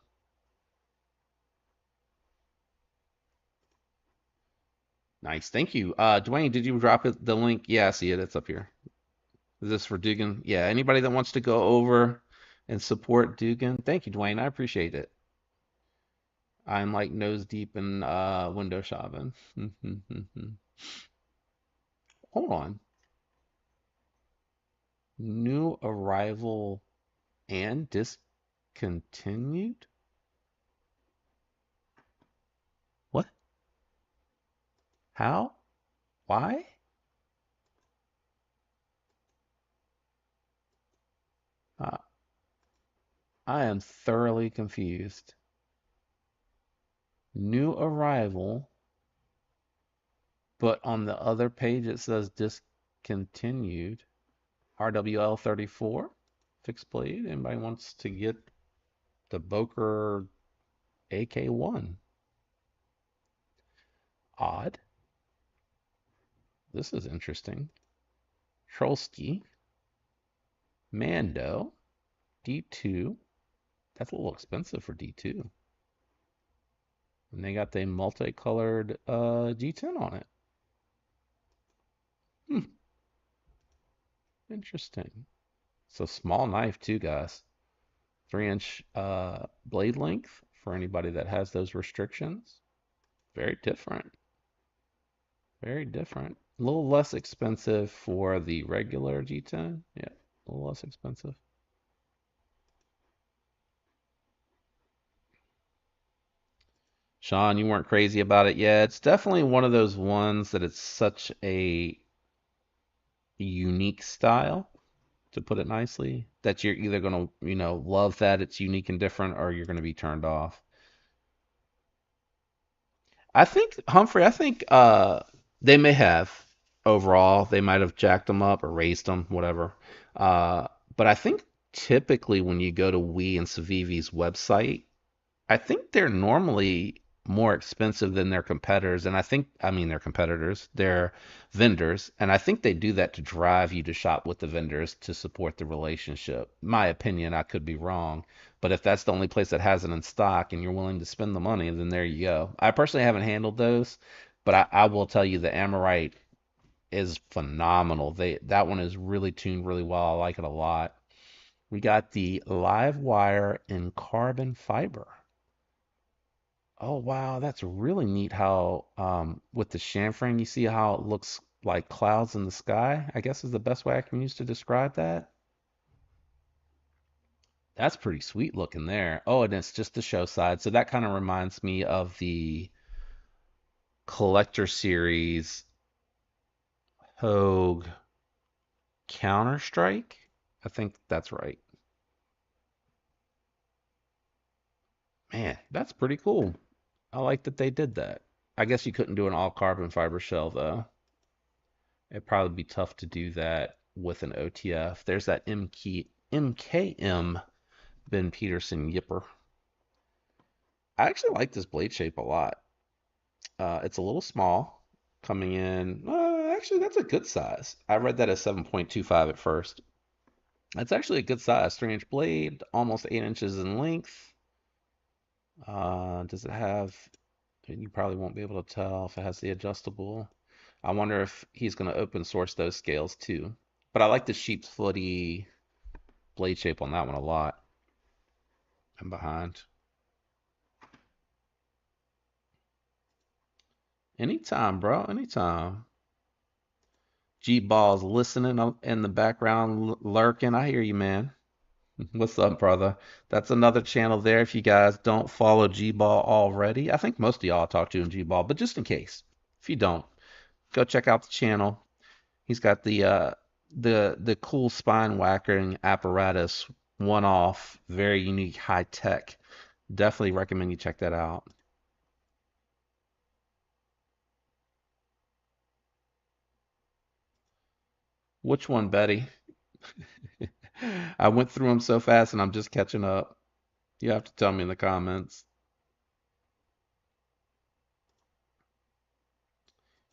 Nice. Thank you. Dwayne, did you drop the link? Yeah, I see it. It's up here. Is this for Dugan? Yeah, anybody that wants to go over and support Dugan, thank you, Dwayne. I appreciate it. I'm like nose deep in window shopping. Hold on. New arrival and discontinued? What? How? Why? Uh, I am thoroughly confused. New arrival, but on the other page it says discontinued. RWL 34, fixed blade. Anybody wants to get the Boker AK1? Odd. This is interesting. Trolsky, Mando, D2. That's a little expensive for D2. And they got the multicolored G10 on it. Hmm, interesting. So small knife too, guys. 3-inch blade length for anybody that has those restrictions. Very different. Very different. A little less expensive for the regular G10. Yeah, a little less expensive. Sean, you weren't crazy about it yet. It's definitely one of those ones that it's such a unique style, to put it nicely, that you're either going to, love that it's unique and different, or you're going to be turned off. I think Humphrey, I think they may have overall, they might have jacked them up or raised them, whatever. Uh, but I think typically when you go to Wii and Civivi's website, I think they're normally more expensive than their competitors, and I mean their competitors, their vendors, and I think they do that to drive you to shop with the vendors to support the relationship. My opinion, I could be wrong, but if that's the only place that has it in stock and you're willing to spend the money, then there you go. I personally haven't handled those, but I will tell you the Amorite is phenomenal. That one is really tuned really well. I like it a lot. We got the live wire in carbon fiber. Oh wow, that's really neat how with the chamfering you see how it looks like clouds in the sky, I guess is the best way I can use to describe that. That's pretty sweet looking there. Oh, and it's just the show side. So that kind of reminds me of the collector series Hogue Counter-Strike. I think that's right. Man, that's pretty cool. I like that they did that. I guess you couldn't do an all carbon fiber shell though. It'd probably be tough to do that with an OTF. There's that MKM Ben Peterson Yipper. I actually like this blade shape a lot. It's a little small, coming in. Actually, that's a good size. I read that as 7.25 at first. That's actually a good size. 3-inch blade, almost 8 inches in length. Does it have? You probably won't be able to tell if it has the adjustable. I wonder if he's going to open source those scales too. But I like the sheep's footy blade shape on that one a lot. I'm behind. Anytime, bro. Anytime. G Ball's listening in the background, lurking. I hear you, man. What's up, brother? That's another channel there. If you guys don't follow G Ball already, I think most of y'all talk to in G Ball, but just in case, if you don't, go check out the channel. He's got the cool spine whacking apparatus, one off, very unique, high tech. Definitely recommend you check that out. Which one, Betty? I went through them so fast and I'm just catching up. You have to tell me in the comments.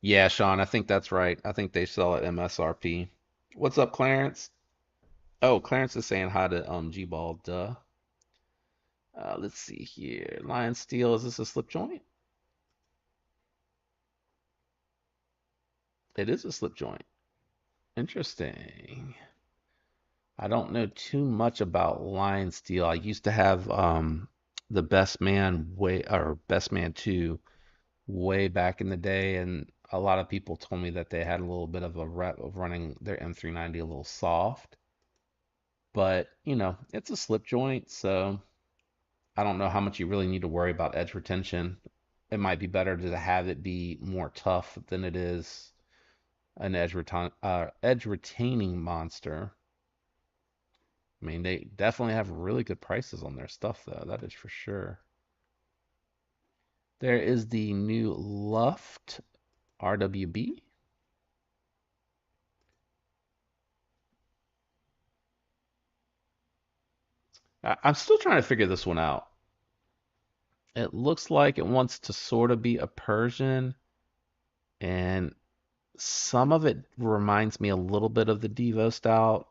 Yeah, Sean, I think that's right. I think they sell at MSRP. What's up, Clarence? Oh, Clarence is saying hi to G-Ball, duh. Let's see here. Lion Steel, is this a slip joint? It is a slip joint. Interesting. I don't know too much about Lion Steel. I used to have the Best Man way or Best Man 2 way back in the day, and a lot of people told me that they had a little bit of a rep of running their M390 a little soft. But, it's a slip joint, so I don't know how much you really need to worry about edge retention. It might be better to have it be more tough than it is an edge retaining monster. I mean, they definitely have really good prices on their stuff, though. That is for sure. There is the new Luft RWB. I'm still trying to figure this one out. It looks like it wants to sort of be a Persian, and some of it reminds me a little bit of the Devo style.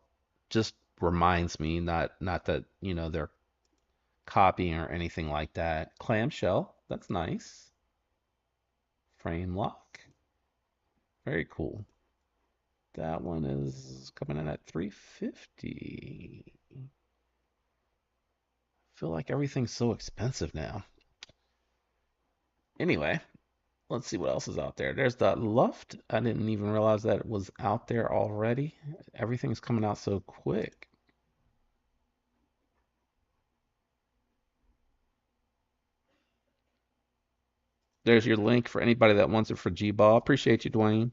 Just reminds me, not that, they're copying or anything like that. Clamshell, that's nice. Frame lock, very cool. That one is coming in at 350. Feel like everything's so expensive now. Anyway, let's see what else is out there. There's the Luft. I didn't even realize that it was out there already. Everything's coming out so quick. There's your link for anybody that wants it for G-Ball. Appreciate you, Dwayne.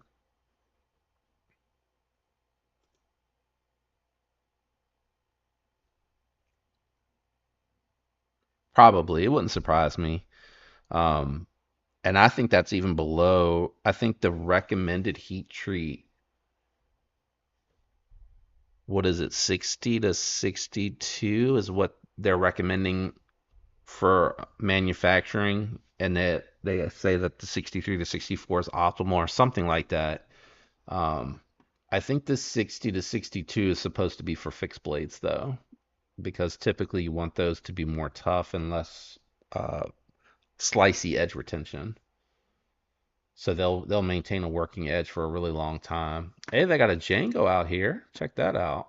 Probably. It wouldn't surprise me. Um, and I think that's even below. I think the recommended heat treat, what is it, 60 to 62 is what they're recommending for manufacturing, and that they say that the 63 to 64 is optimal or something like that. Um, I think the 60 to 62 is supposed to be for fixed blades though, because typically you want those to be more tough and less uh, slicey edge retention. So they'll maintain a working edge for a really long time. Hey, they got a Django out here. Check that out.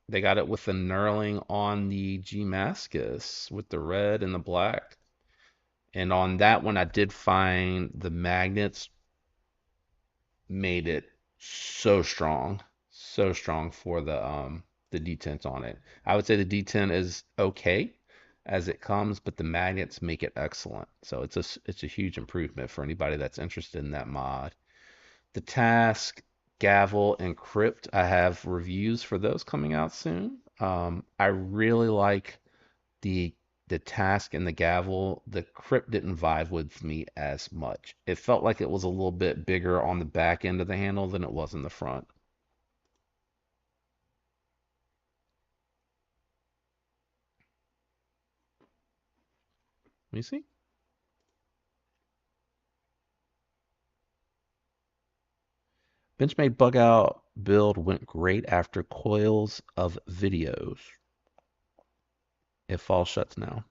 They got it with the knurling on the G-Mascus with the red and the black. And on that one, I did find the magnets made it so strong for the detent on it. I would say the detent is okay as it comes, but the magnets make it excellent. So it's a huge improvement for anybody that's interested in that mod. The Task, Gavel, and Crypt, I have reviews for those coming out soon. I really like the the task and the gavel. The crypt didn't vibe with me as much. It felt like it was a little bit bigger on the back end of the handle than it was in the front. Let me see. Benchmade bug out build went great after coils of videos. It falls shuts now.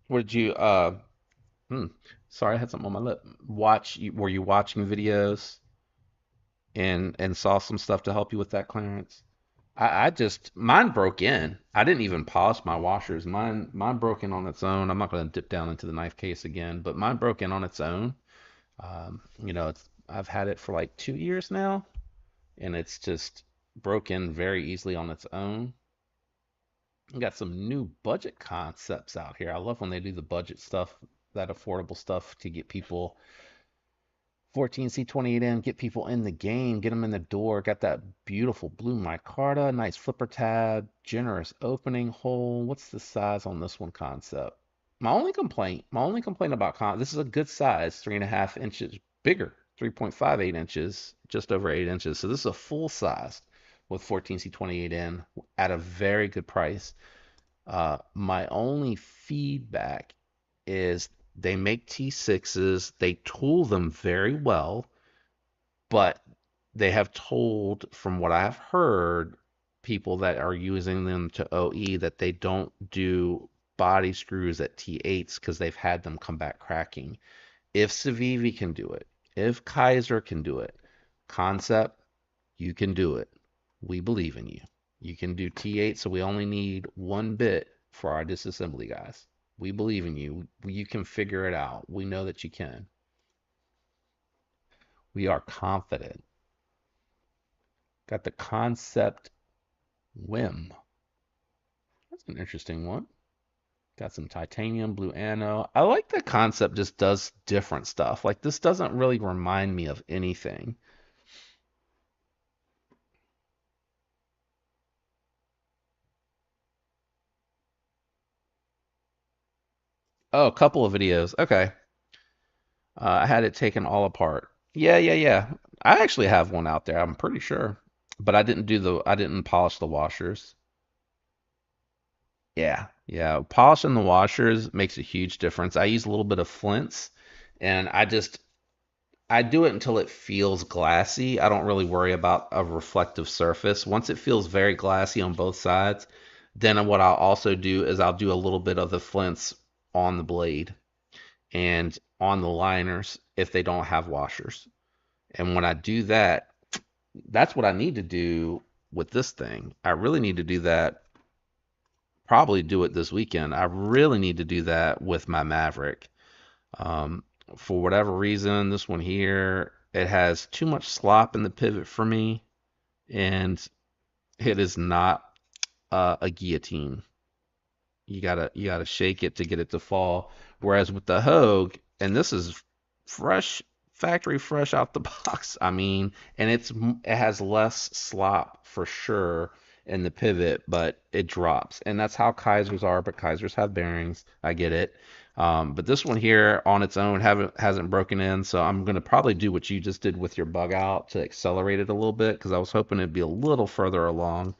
What did you hmm, sorry, I had something on my lip. Were you watching videos and saw some stuff to help you with that clearance? I just mine broke in. I didn't even polish my washers. Mine broke in on its own. I'm not going to dip down into the knife case again, but mine broke in on its own. I've had it for like 2 years now, and it's just broke in very easily on its own. We got some new budget concepts out here. I love when they do the budget stuff, that affordable stuff to get people 14C28M, get people in the game, get them in the door. Got that beautiful blue micarta, nice flipper tab, generous opening hole. What's the size on this one concept? My only complaint about this is a good size, 3.5 inches bigger, 3.58 inches, just over 8 inches. So this is a full size with 14C28N at a very good price. My only feedback is they make T6s, they tool them very well, but they have told, from what I've heard, people that are using them to OE that they don't do body screws at T8s because they've had them come back cracking. If Civivi can do it, if Kaiser can do it, Concept, you can do it. We believe in you. You can do T8, so we only need one bit for our disassembly, guys. We believe in you. You can figure it out. We know that you can. We are confident. Got the concept whim. That's an interesting one. Got some titanium, blue anno. I like the concept just does different stuff. Like this doesn't really remind me of anything. Oh, a couple of videos. Okay. I had it taken all apart. Yeah, yeah, yeah. I actually have one out there, I'm pretty sure. But I didn't polish the washers. Yeah, yeah. Polishing the washers makes a huge difference. I use a little bit of flints and I do it until it feels glassy. I don't really worry about a reflective surface. Once it feels very glassy on both sides, then what I'll also do is I'll do a little bit of the flints on the blade and on the liners if they don't have washers. And when I do that, that's what I need to do with this thing. I really need to do that, probably do it this weekend. I really need to do that with my Maverick. Um, for whatever reason, this one here, it has too much slop in the pivot for me, and it is not a guillotine. You gotta shake it to get it to fall. Whereas with the Hogue, and this is fresh, factory fresh out the box. I mean, and it has less slop for sure in the pivot, but it drops, and that's how Kaisers are. But Kaisers have bearings. I get it. But this one here on its own hasn't broken in, so I'm gonna probably do what you just did with your bug out to accelerate it a little bit because I was hoping it'd be a little further along.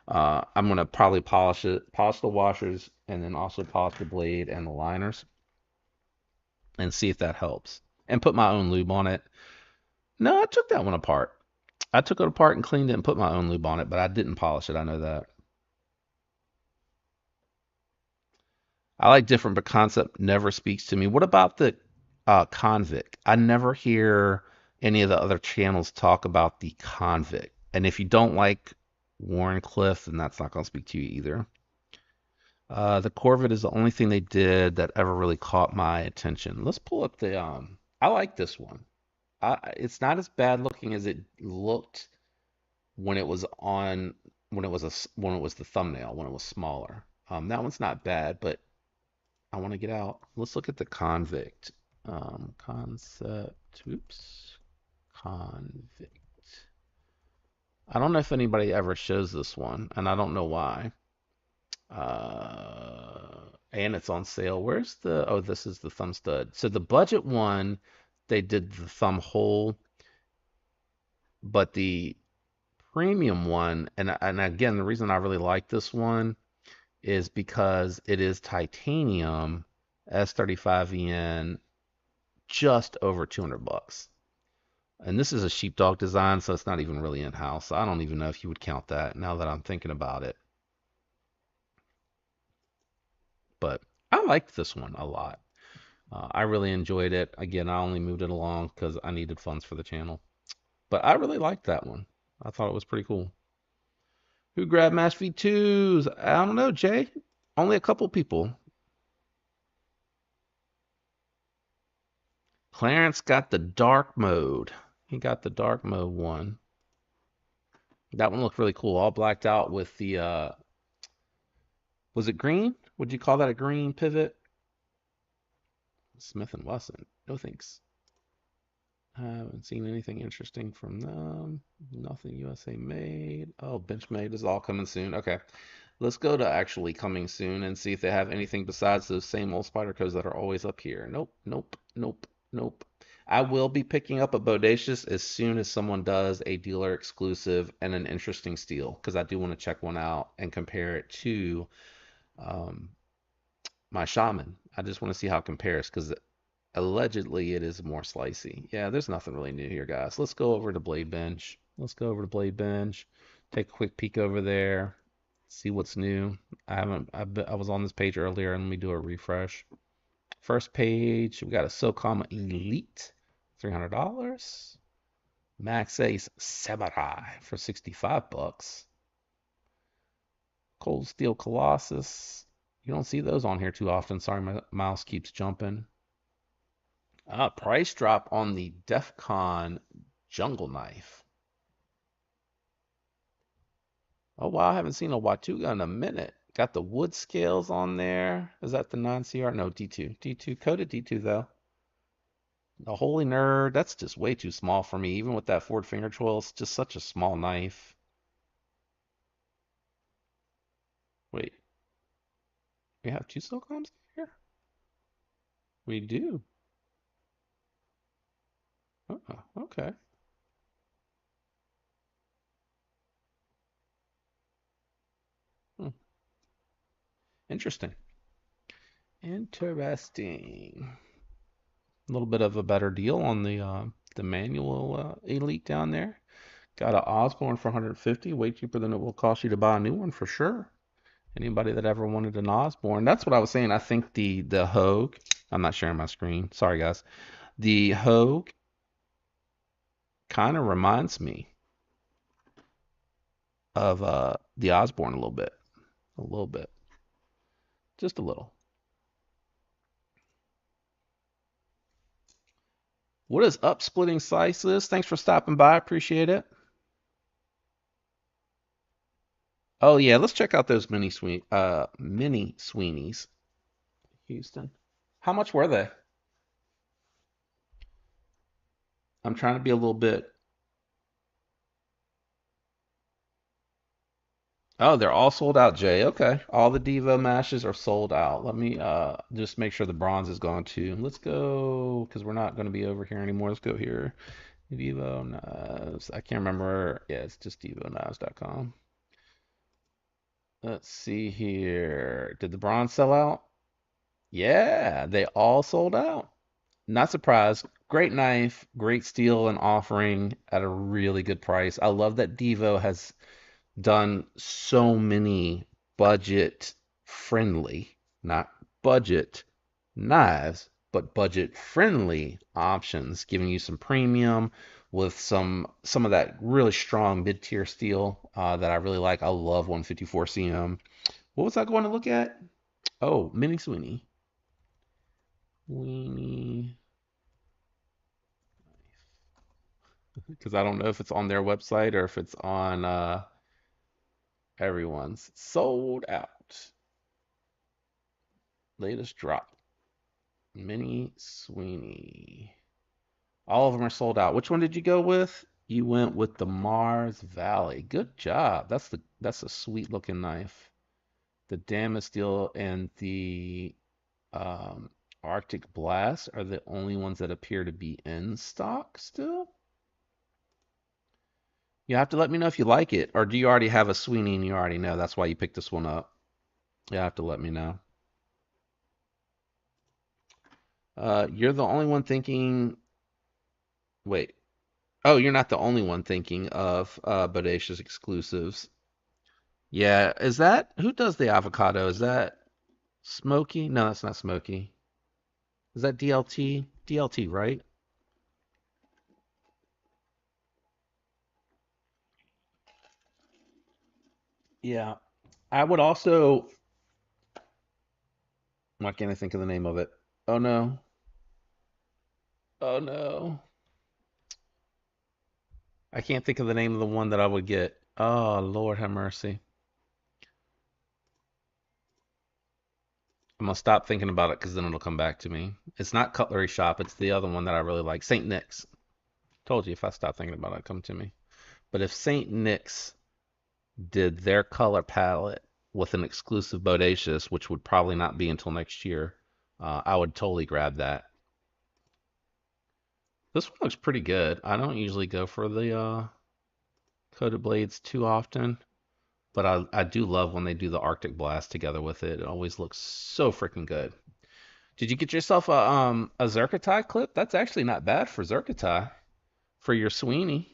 I'm gonna probably polish the washers, and then also polish the blade and the liners, and see if that helps. And put my own lube on it. No, I took that one apart. I took it apart and cleaned it and put my own lube on it, but I didn't polish it. I know that. I like different, but concept never speaks to me. What about the Convict? I never hear any of the other channels talk about the Convict. And if you don't like Warncliffe, then that's not going to speak to you either. The Corvette is the only thing they did that ever really caught my attention. Let's pull up the I like this one. It's not as bad looking as it looked when it was on when it was the thumbnail, when it was smaller. That one's not bad, but I want to get out. Let's look at the Convict. Concept. Oops. Convict. I don't know if anybody ever shows this one, and I don't know why. And it's on sale. Where's the, oh, this is the thumb stud. So the budget one, they did the thumb hole, but the premium one, and again, the reason I really like this one is because it is titanium S35VN, just over 200 bucks. And this is a sheepdog design, so it's not even really in-house. I don't even know if you would count that now that I'm thinking about it. But I liked this one a lot. I really enjoyed it. Again, I only moved it along because I needed funds for the channel. But I really liked that one. I thought it was pretty cool. Who grabbed Mash V2s? I don't know, Jay. Only a couple people. Clarence got the dark mode. He got the dark mode one. That one looked really cool. All blacked out with the, was it green? Would you call that a green pivot? Smith & Wesson. No thanks. I haven't seen anything interesting from them. Nothing USA made. Oh, Benchmade is all coming soon. Okay. Let's go to actually coming soon and see if they have anything besides those same old Spydercos that are always up here. Nope, nope, nope, nope. I will be picking up a Bodacious as soon as someone does a dealer exclusive and an interesting steel, because I do want to check one out and compare it to um, my Shaman. I just want to see how it compares, because allegedly it is more slicey. Yeah, there's nothing really new here, guys. Let's go over to Blade Bench. Let's go over to Blade Bench. Take a quick peek over there. See what's new. I was on this page earlier, and let me do a refresh. First page, we got a SOCOM Elite, $300. Max Ace Samurai for 65 bucks. Cold Steel Colossus. You don't see those on here too often. Sorry, my mouse keeps jumping. Price drop on the DEF CON Jungle Knife. Oh wow, I haven't seen a Watuga in a minute. Got the wood scales on there. Is that the non-CR? No, D2. D2, coated D2 though. The Holy Nerd, that's just way too small for me. Even with that Ford finger choil, it's just such a small knife. Wait, we have two Silcoms here? We do. Oh, okay. Hmm. Interesting. Interesting. A little bit of a better deal on the manual Elite down there. Got a Osborne for 150, way cheaper than it will cost you to buy a new one for sure. Anybody that ever wanted an Osborne, that's what I was saying. I think the Hogue. I'm not sharing my screen. Sorry guys. The Hogue kind of reminds me of the Osborne a little bit, just a little. What is up, Splitting Slices? Thanks for stopping by. Appreciate it. Oh yeah, let's check out those mini Sweeneys. Houston. How much were they? I'm trying to be a little bit. Oh, they're all sold out, Jay. Okay. All the Devo mashes are sold out. Let me just make sure the bronze is gone too. Let's go, because we're not going to be over here anymore. Let's go here. Devo Knives. I can't remember. Yeah, it's just DevoKnives.com. Let's see here. Did the bronze sell out? Yeah, they all sold out. Not surprised. Great knife, great steel and offering at a really good price. I love that Devo has done so many budget friendly, not budget knives, but budget friendly options, giving you some premium with some of that really strong mid-tier steel that I really like. I love 154 CM. What was I going to look at? Oh, Mini Sweeney. Sweeney. Because I don't know if it's on their website or if it's on everyone's. Sold out. Latest drop. Mini Sweeney. All of them are sold out. Which one did you go with? You went with the Mars Valley. Good job. That's a sweet looking knife. The Damasteel and the um, Arctic Blast are the only ones that appear to be in stock still. You have to let me know if you like it, or do you already have a Sweeney and you already know that's why you picked this one up? You have to let me know. You're the only one thinking. Wait. Oh, you're not the only one thinking of Bodacious exclusives. Yeah, is that who does the avocado? Is that Smokey? No, that's not Smokey. Is that DLT? DLT, right? Yeah. I would also. Why can't I think of the name of it? Oh no. Oh no. I can't think of the name of the one that I would get. Oh, Lord have mercy. I'm gonna stop thinking about it because then it'll come back to me. It's not Cutlery Shop, it's the other one that I really like. St. Nick's. Told you if I stop thinking about it, it'll come to me. But if St. Nick's did their color palette with an exclusive Bodacious, which would probably not be until next year, I would totally grab that. This one looks pretty good. I don't usually go for the coated blades too often, but I do love when they do the Arctic Blast together with it. It always looks so freaking good. Did you get yourself a Zerkatai clip? That's actually not bad for Zerkatai for your Sweeney.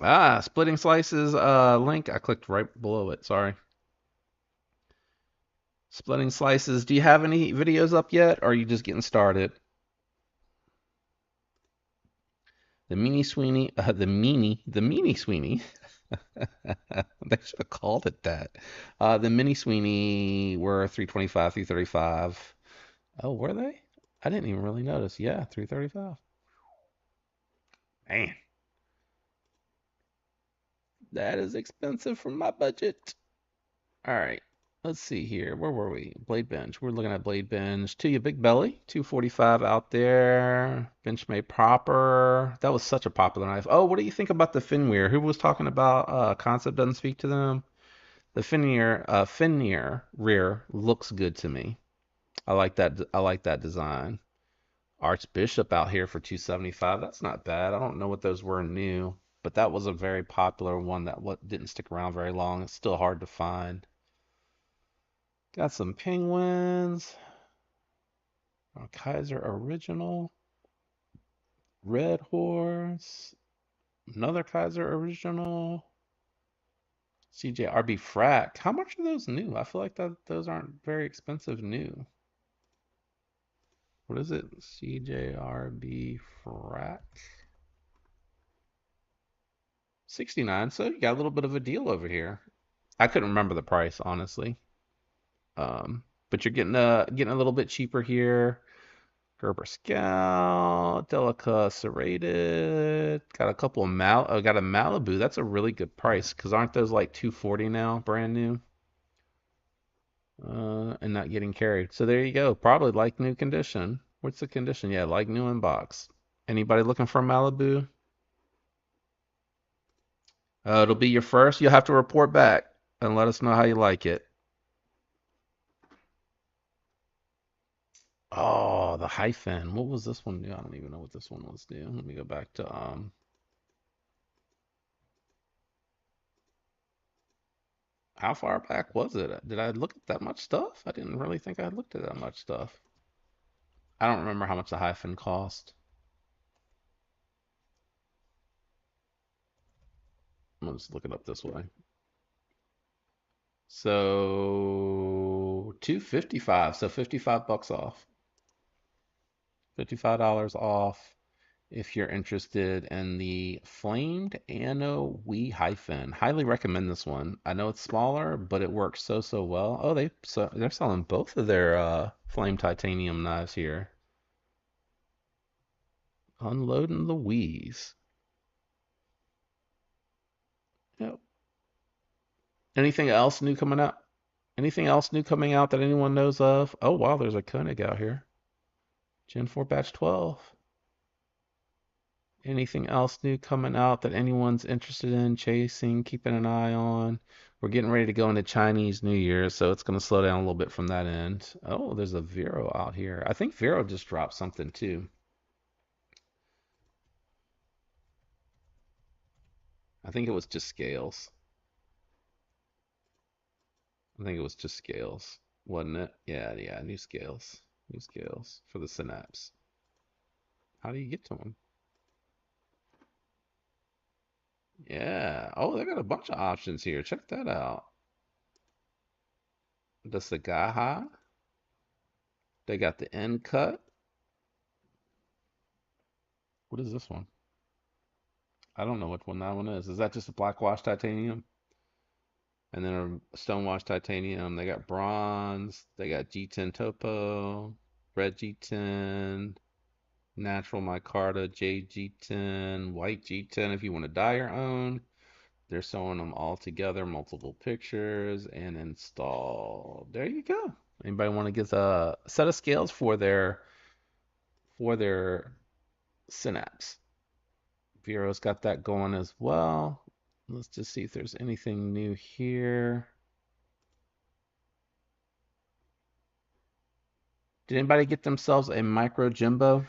Splitting Slices link. I clicked right below it. Sorry. Splitting Slices. Do you have any videos up yet, or are you just getting started? The Meanie Sweeney, the Meanie Sweeney. They should have called it that. The Mini Sweeney were 325, 335. Oh, were they? I didn't even really notice. Yeah, 335. Man, that is expensive for my budget. All right. Let's see here. Where were we? Blade Bench. We're looking at Blade Bench. To you, Big Belly. 245 out there. Benchmade proper. That was such a popular knife. Oh, what do you think about the Finweir? Who was talking about concept doesn't speak to them? The Finweir rear looks good to me. I like that. I like that design. Archbishop out here for 275. That's not bad. I don't know what those were new, but that was a very popular one that didn't stick around very long. It's still hard to find. Got some penguins. Kaiser original. Red horse. Another Kaiser original. CJRB frac. How much are those new? I feel like those aren't very expensive new. What is it? CJRB frac. 69. So you got a little bit of a deal over here. I couldn't remember the price, honestly. But you're getting a little bit cheaper here. Gerber Scout, Delica Serrated. Got a couple of got a Malibu. That's a really good price because aren't those like 240 now, brand new? And not getting carried. So there you go. Probably like new condition. What's the condition? Yeah, like new in box. Anybody looking for a Malibu? It'll be your first. You'll have to report back and let us know how you like it. Oh, the hyphen. What was this one? I don't even know what this one was new. Let me go back to how far back was it? Did I look at that much stuff? I didn't really think I looked at that much stuff. I don't remember how much the hyphen cost. I'm gonna just look it up this way. So 255, so 55 bucks off. $55 off if you're interested in the Flamed Anno Wee Hyphen. Highly recommend this one. I know it's smaller, but it works so well. Oh, they're selling both of their flame titanium knives here. Unloading the Wees. Yep. Anything else new coming out? Anything else new coming out that anyone knows of? Oh wow, there's a Koenig out here. Gen 4 batch 12. Anything else new coming out that anyone's interested in chasing, keeping an eye on? We're getting ready to go into Chinese New Year, so it's going to slow down a little bit from that end. Oh, there's a Vero out here. I think Vero just dropped something too. I think it was just scales. I think it was just scales, wasn't it? Yeah, new scales. New scales for the Synapse. How do you get to them? Yeah. Oh, they got a bunch of options here. Check that out. The Sagaha. They got the end cut. What is this one? I don't know which one that one is. Is that just a black wash titanium? And then a stone wash titanium. They got bronze. They got G10 Topo, red G10, natural micarta, jade G10, white G10 if you want to dye your own. They're showing them all together, multiple pictures, and install. There you go. Anybody want to get a set of scales for their Synapse? Vero's got that going as well. Let's just see if there's anything new here. Did anybody get themselves a micro Jimbo?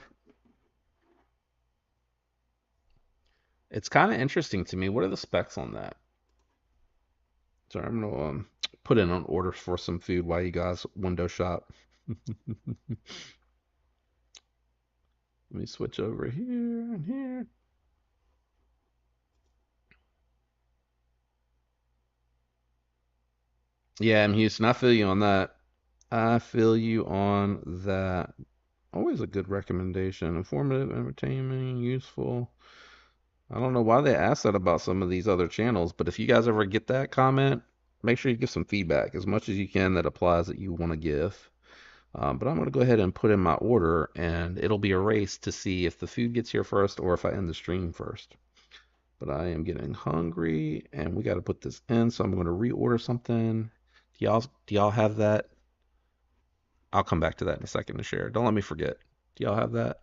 It's kind of interesting to me. What are the specs on that? So I'm gonna put in an order for some food while you guys window shop. Let me switch over here and here. Yeah, I'm Houston. I feel you on that. I feel you on that. Always a good recommendation. Informative, entertaining, useful. I don't know why they asked that about some of these other channels, but if you guys ever get that comment, make sure you give some feedback as much as you can that applies that you want to give. But I'm going to go ahead and put in my order, and it'll be a race to see if the food gets here first or if I end the stream first. But I am getting hungry, and we got to put this in, so I'm going to reorder something. Do y'all have that? I'll come back to that in a second to share. Don't let me forget. Do y'all have that?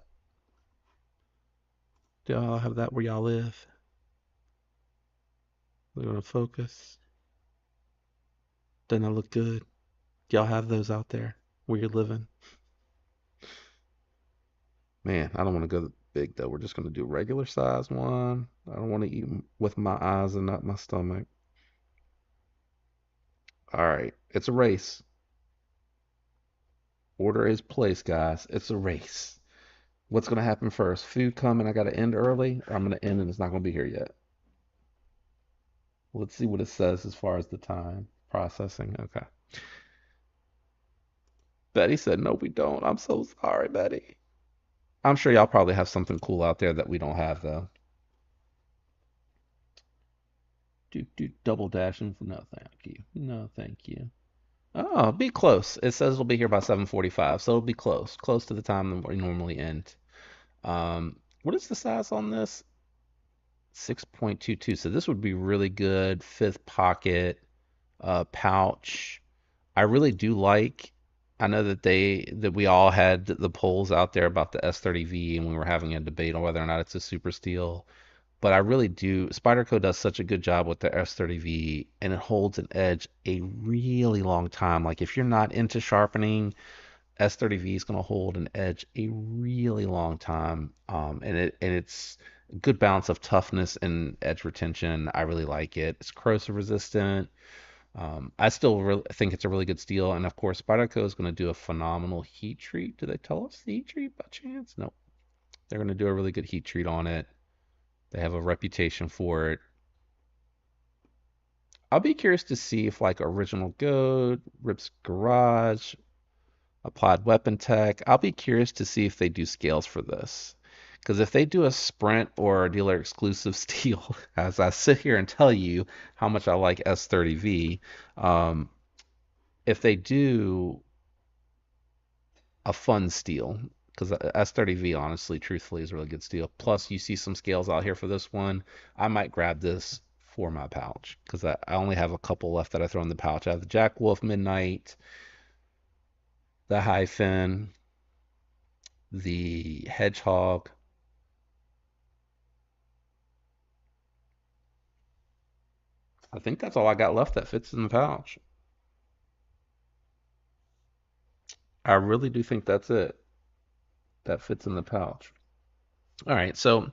Do y'all have that where y'all live? We're going to focus. Doesn't that look good? Do y'all have those out there where you're living? Man, I don't want to go big though. We're just going to do regular size one. I don't want to eat with my eyes and not my stomach. All right, it's a race. Order is placed, guys. It's a race. What's going to happen first? Food coming, I got to end early, or I'm going to end and it's not going to be here yet. Let's see what it says as far as the time processing. Okay. Betty said, no, we don't. I'm so sorry, Betty. I'm sure y'all probably have something cool out there that we don't have, though. Do double dashing for no, thank you. No, thank you. Oh, be close. It says it'll be here by 7:45, so it'll be close to the time that we normally end. What is the size on this? 6.22. So this would be really good. Fifth pocket, pouch. I really do like. I know that we all had the polls out there about the S30V, and we were having a debate on whether or not it's a super steel. But I really do. Spyderco does such a good job with the S30V, and it holds an edge a really long time. Like if you're not into sharpening, S30V is going to hold an edge a really long time. And it's a good balance of toughness and edge retention. I really like it. It's corrosive resistant. I still really think it's a really good steel. And of course, Spyderco is going to do a phenomenal heat treat. Do they tell us the heat treat by chance? No, they're going to do a really good heat treat on it. They have a reputation for it. I'll be curious to see if like Original Goat, Rips Garage, Applied Weapon Tech, I'll be curious to see if they do scales for this. Because if they do a Sprint or a dealer exclusive steel, as I sit here and tell you how much I like S30V, um, if they do a fun steel, because S30V, honestly, truthfully, is a really good steel. Plus, you see some scales out here for this one. I might grab this for my pouch because I only have a couple left that I throw in the pouch. I have the Jack Wolf Midnight, the Hyphen, the Hedgehog. I think that's all I got left that fits in the pouch. I really do think that's it. That fits in the pouch. All right, so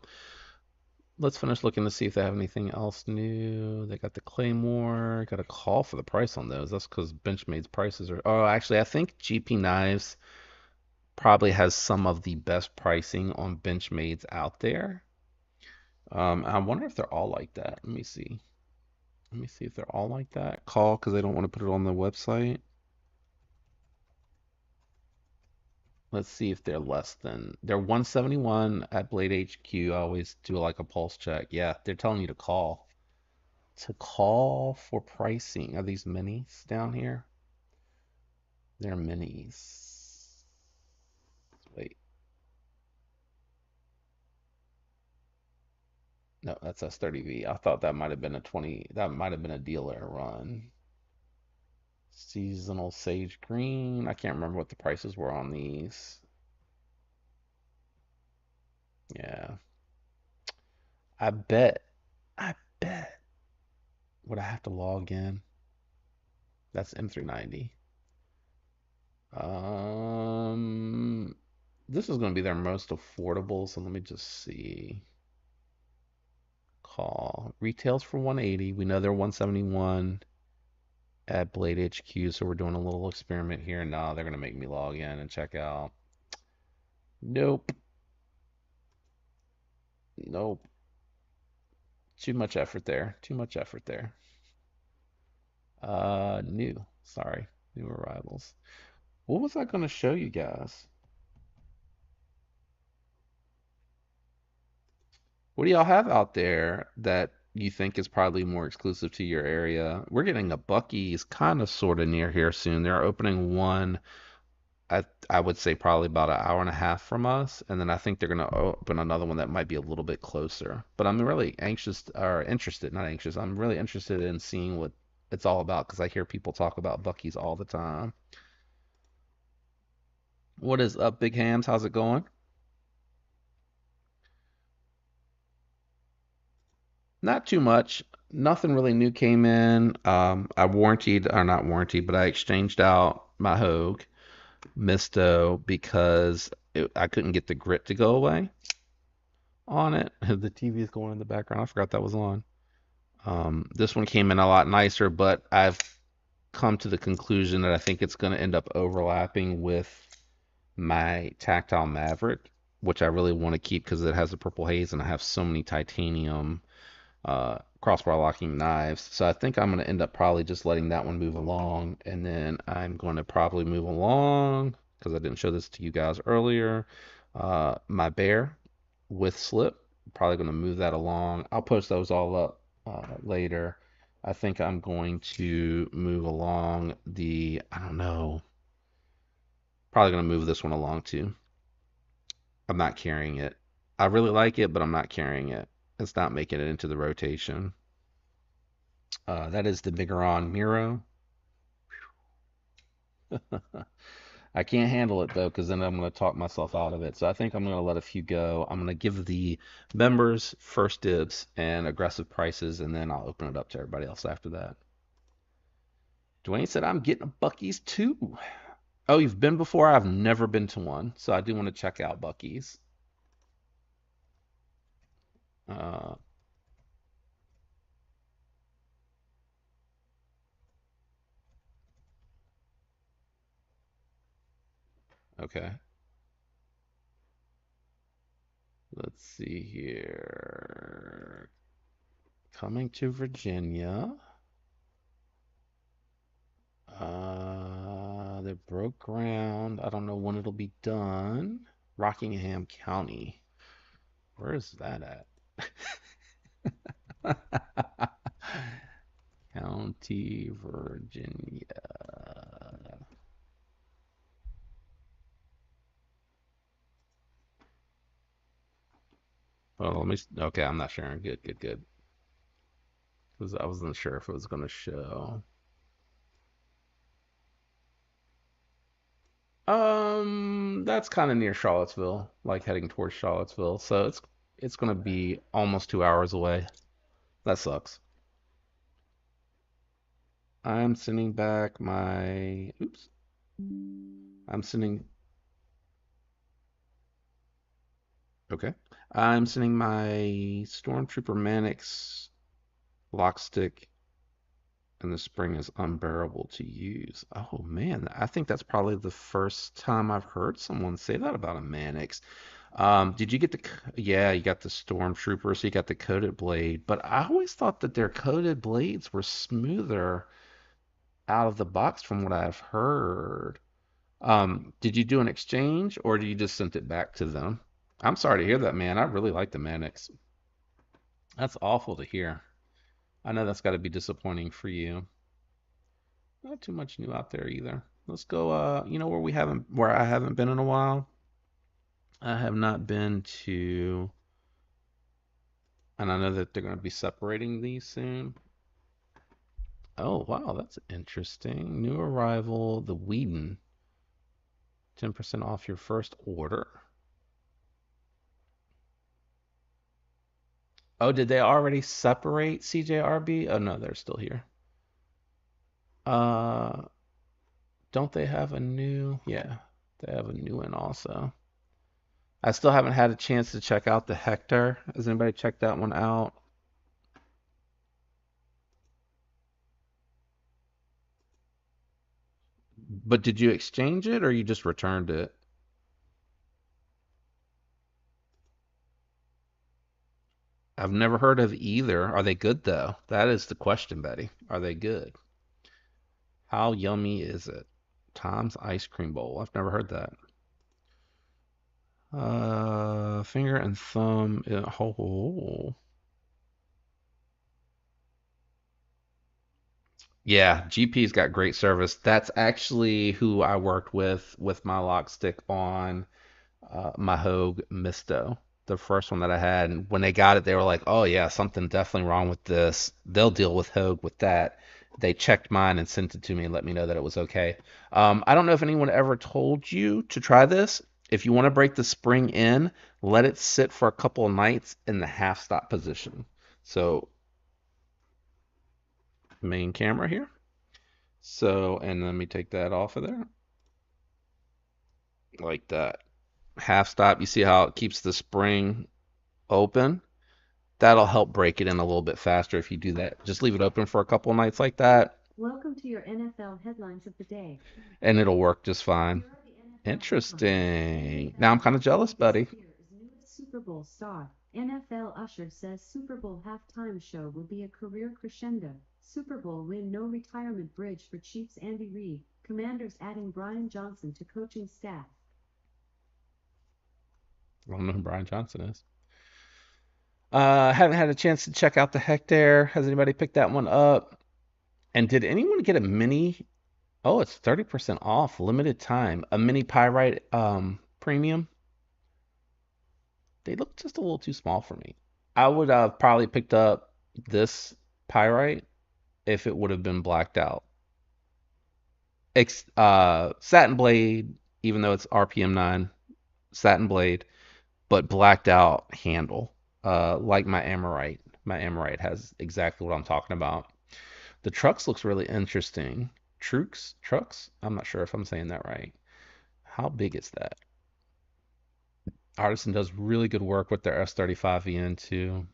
let's finish looking to see if they have anything else new. They got the Claymore. Got a call for the price on those. That's because Benchmade's prices are. Oh, actually, I think GP Knives probably has some of the best pricing on Benchmades out there. I wonder if they're all like that. Let me see. Let me see if they're all like that. Call because they don't want to put it on the website. Let's see if they're less than. They're 171 at Blade HQ. I always do like a pulse check. Yeah, they're telling you to call. To call for pricing. Are these minis down here? They're minis. Wait. No, that's S30V. I thought that might have been a 20. That might have been a dealer run. Seasonal Sage Green. I can't remember what the prices were on these. Yeah. I bet. I bet. Would I have to log in? That's M390. Um, this is going to be their most affordable, so let me just see. Call. Retails for 180. We know they're 171 at Blade HQ, so we're doing a little experiment here. Now they're going to make me log in and check out. Nope. Nope. Too much effort there. Too much effort there. New. Sorry. New arrivals. What was I going to show you guys? What do y'all have out there that you think is probably more exclusive to your area? We're getting a Buc-ee's kind of sort of near here soon. They're opening one, I would say probably about an hour and a half from us, and then I think they're gonna open another one that might be a little bit closer. But I'm really anxious or interested, not anxious. I'm really interested in seeing what it's all about because I hear people talk about Buc-ee's all the time. What is up, Big Hams? How's it going? Not too much. Nothing really new came in. I warranted, or not warranted, but I exchanged out my Hogue Misto because I couldn't get the grit to go away on it. The TV is going in the background. I forgot that was on. This one came in a lot nicer, but I've come to the conclusion that I think it's going to end up overlapping with my Tactile Maverick, which I really want to keep because it has a purple haze and I have so many titanium crossbar locking knives. So I think I'm going to end up probably just letting that one move along. And then I'm going to probably move along, because I didn't show this to you guys earlier, my bear with slip. Probably going to move that along. I'll post those all up later. I think I'm going to move along I don't know, probably going to move this one along too. I'm not carrying it. I really like it, but I'm not carrying it. It's not making it into the rotation. That is the Biggeron Miro. I can't handle it though, because then I'm going to talk myself out of it. So I think I'm going to let a few go. I'm going to give the members first dibs and aggressive prices, and then I'll open it up to everybody else after that. Dwayne said, I'm getting a Buc-ee's too. Oh, you've been before? I've never been to one. So I do want to check out Buc-ee's. Uh, okay. Let's see here. Coming to Virginia. They broke ground. I don't know when it'll be done. Rockingham County. Where is that at? County, Virginia. Oh, let me. Okay, I'm not sharing. Good, good, good. Because I wasn't sure if it was going to show. That's kind of near Charlottesville, like heading towards Charlottesville. So it's going to be almost 2 hours away. That sucks. I'm sending back my. Oops. I'm sending. Okay. I'm sending my Stormtrooper Mannix lock stick in the spring is unbearable to use. Oh man, I think that's probably the first time I've heard someone say that about a Mannix. Did you get yeah, you got the Stormtrooper, so you got the coated blade, but I always thought that their coated blades were smoother out of the box from what I've heard. Did you do an exchange or did you just send it back to them? I'm sorry to hear that, man. I really like the Mannix. That's awful to hear. I know that's got to be disappointing for you. Not too much new out there either. Let's go, where I haven't been in a while. I have not been to, and I know that they're going to be separating these soon. Oh, wow, that's interesting. New arrival, the Whedon. 10% off your first order. Oh, did they already separate CJRB? Oh, no, they're still here. Uh, don't they have a new? Yeah, they have a new one also. I still haven't had a chance to check out the Hector. Has anybody checked that one out? But did you exchange it or you just returned it? I've never heard of either. Are they good though? That is the question, Betty. Are they good? How yummy is it? Tom's Ice Cream Bowl. I've never heard that. Finger and thumb. Oh. Yeah, GP's got great service. That's actually who I worked with my lock stick on my Hogue Misto, the first one that I had. And when they got it, they were like, "Oh yeah, something definitely wrong with this. They'll deal with Hogue with that." They checked mine and sent it to me and let me know that it was okay. I don't know if anyone ever told you to try this. If you want to break the spring in, let it sit for a couple of nights in the half stop position. So main camera here. So, and let me take that off of there like that. Half stop. You see how it keeps the spring open? That'll help break it in a little bit faster if you do that. Just leave it open for a couple of nights like that. Welcome to your NFL headlines of the day. And it'll work just fine. Interesting. Now I'm kind of jealous, buddy. Super Bowl star. NFL usher says Super Bowl halftime show will be a career crescendo. Super Bowl win no retirement bridge for Chiefs Andy Reid. Commanders adding Brian Johnson to coaching staff. I don't know who Brian Johnson is. Haven't had a chance to check out the Hectare. Has anybody picked that one up? And did anyone get a mini? Oh, it's 30% off, limited time. A mini pyrite premium. They look just a little too small for me. I would have probably picked up this pyrite if it would have been blacked out. Satin blade, even though it's RPM 9, satin blade, but blacked out handle. Like my Amorite. My Amorite has exactly what I'm talking about. The trucks looks really interesting. Trucks? I'm not sure if I'm saying that right. How big is that? Artisan does really good work with their S35 VN2.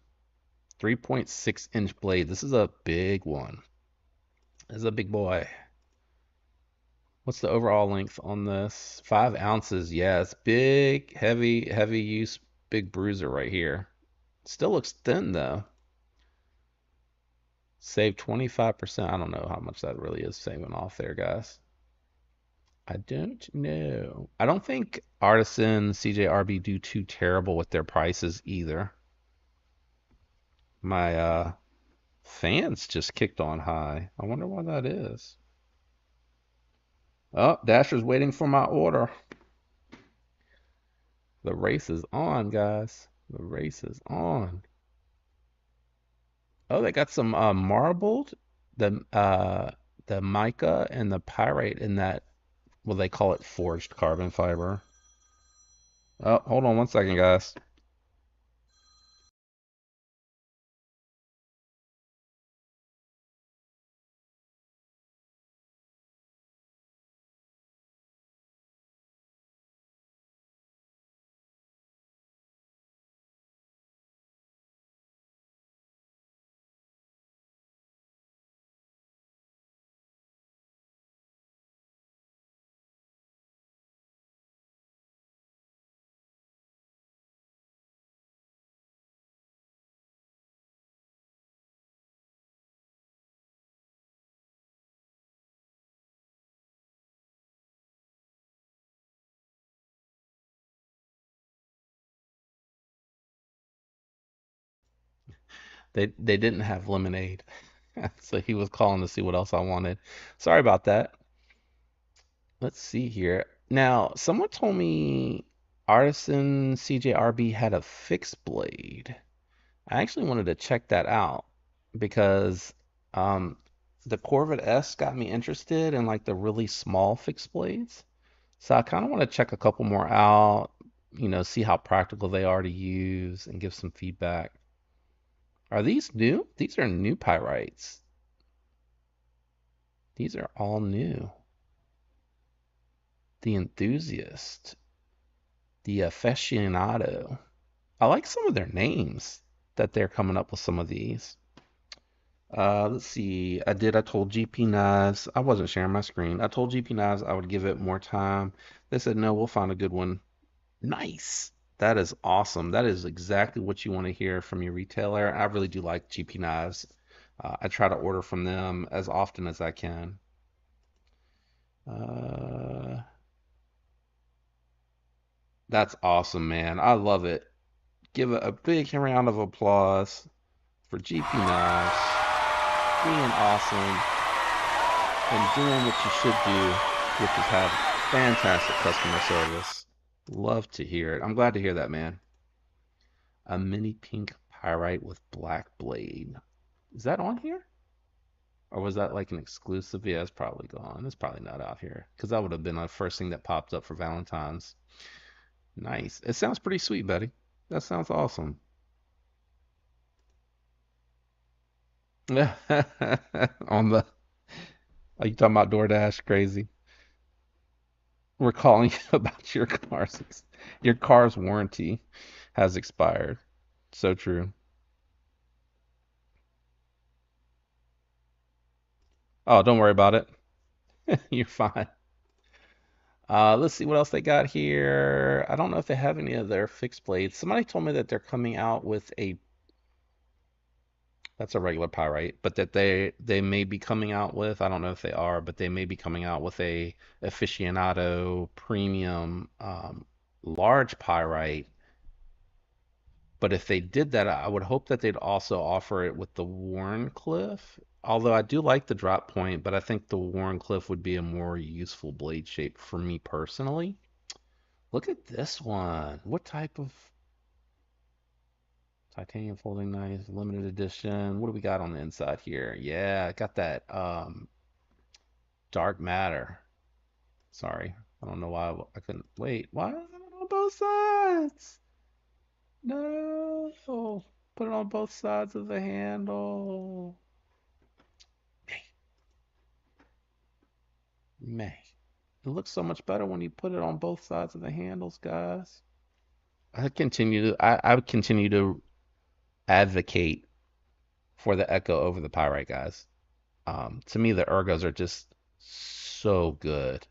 3.6-inch blade. This is a big one. This is a big boy. What's the overall length on this? 5 ounces. Yeah, it's big, heavy use, big bruiser right here. Still looks thin though. Save 25%. I don't know how much that really is saving off there, guys. I don't know. I don't think Artisan, CJRB do too terrible with their prices either. My fans just kicked on high. I wonder why that is. Oh, Dasher's waiting for my order. The race is on, guys. The race is on. Oh, they got some marbled, the mica and the pyrite in that, well, they call it forged carbon fiber. Oh, hold on one second, guys. They didn't have lemonade. So he was calling to see what else I wanted. Sorry about that. Let's see here. Now, someone told me Artisan CJRB had a fixed blade. I actually wanted to check that out because um, the Corvette S got me interested in like the really small fixed blades. So I kind of want to check a couple more out, see how practical they are to use and give some feedback. Are these new? These are new pyrites. These are all new. The enthusiast, the aficionado. I like some of their names that they're coming up with some of these. Let's see. I told GP Knives. I wasn't sharing my screen. I told GP Knives I would give it more time. They said, no, we'll find a good one. Nice. That is awesome. That is exactly what you want to hear from your retailer. I really do like GP Knives. I try to order from them as often as I can. Uh, That's awesome, man. I love it. Give it a big round of applause for GP Knives being awesome and doing what you should do, which is have fantastic customer service. Love to hear it. I'm glad to hear that, man. A mini pink pyrite with black blade. Is that on here? Or was that like an exclusive? Yeah, it's probably gone. It's probably not out here. Because that would have been the first thing that popped up for Valentine's. Nice. It sounds pretty sweet, buddy. That sounds awesome. On the, are you talking about DoorDash? Crazy. We're calling you about your car's warranty has expired. So true. Oh, don't worry about it. You're fine. Let's see what else they got here. I don't know if they have any of their fixed blades. Somebody told me that they're coming out with a, that's a regular pyrite, but that they may be coming out with, I don't know if they are, but they may be coming out with a aficionado premium large pyrite. But if they did that, I would hope that they'd also offer it with the Warncliffe. Although I do like the drop point, but I think the Warncliffe would be a more useful blade shape for me personally. Look at this one. What type of titanium folding knife, limited edition? What do we got on the inside here? Yeah, I got that dark matter. Sorry, I don't know why I couldn't wait. Why is it on both sides? No, put it on both sides of the handle. May. It looks so much better when you put it on both sides of the handles, guys. I would continue to advocate for the Echo over the Pyrite, guys. To me, the Ergos are just so good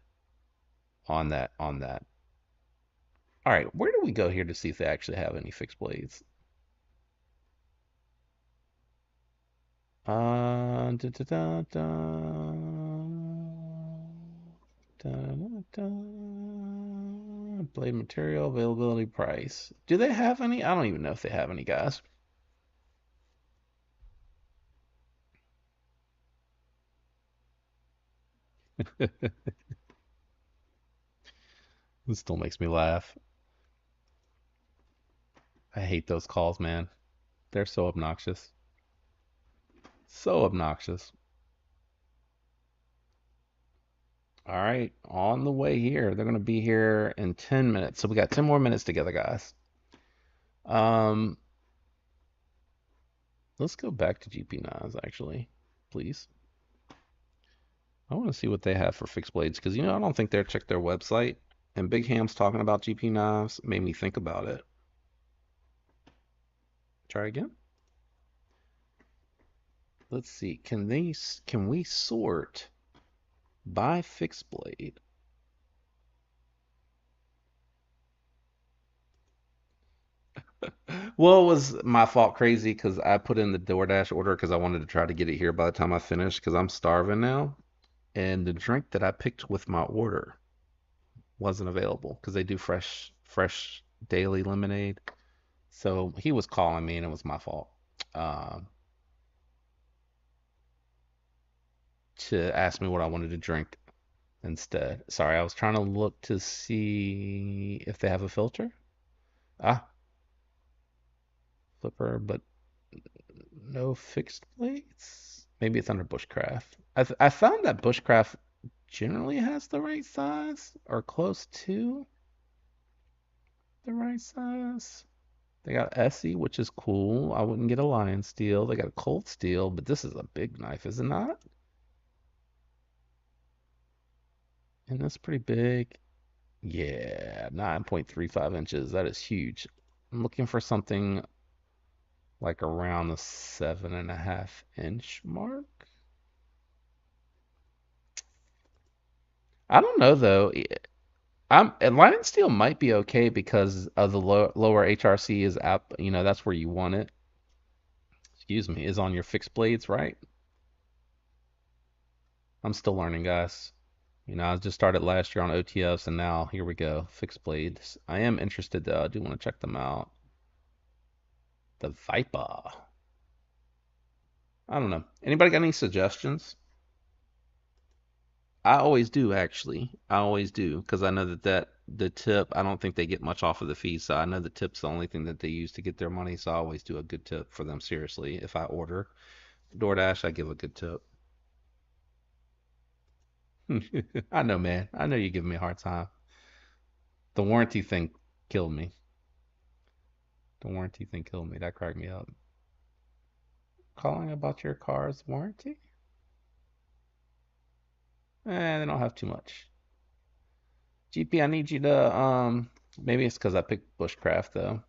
on that. All right, where do we go here to see if they actually have any fixed blades? Da, da, da, da, da, da, da. Blade material, availability, price. Do they have any? I don't even know if they have any, guys. This still makes me laugh. I hate those calls, man. They're so obnoxious. So obnoxious. All right, on the way here. They're gonna be here in 10 minutes. So we got 10 more minutes together, guys. Um, let's go back to GP Nas actually, please. I want to see what they have for fixed blades because I don't think they're checked their website. And Big Ham's talking about GP knives made me think about it. Try again. Let's see. Can we sort by fixed blade? Well, it was my fault crazy because I put in the DoorDash order because I wanted to try to get it here by the time I finished because I'm starving now. And the drink that I picked with my order wasn't available because they do fresh daily lemonade. So he was calling me and it was my fault. Um, to ask me what I wanted to drink instead. Sorry, I was trying to look to see if they have a filter. Ah, flipper, but no fixed plates. Maybe it's under Bushcraft. I found that Bushcraft generally has the right size or close to the right size. They got Essie, which is cool. I wouldn't get a lion steel. They got a cold steel, but this is a big knife, is it not? And that's pretty big. Yeah, 9.35 inches. That is huge. I'm looking for something like around the 7.5 inch mark. I don't know though. And Lion Steel might be okay because of the lower HRC is up. That's where you want it. Excuse me, is on your fixed blades, right? I'm still learning, guys. I just started last year on OTS, and now here we go. Fixed blades. I am interested though. I do want to check them out. The Viper. I don't know. Anybody got any suggestions? I always do, actually. I always do, because I know that the tip, I don't think they get much off of the fee, so I know the tip's the only thing that they use to get their money, so I always do a good tip for them, seriously. If I order DoorDash, I give a good tip. I know, man. I know you're giving me a hard time. The warranty thing killed me. The warranty thing killed me. That cracked me up. Calling about your car's warranty? They don't have too much. GP, I need you to maybe it's because I picked Bushcraft though.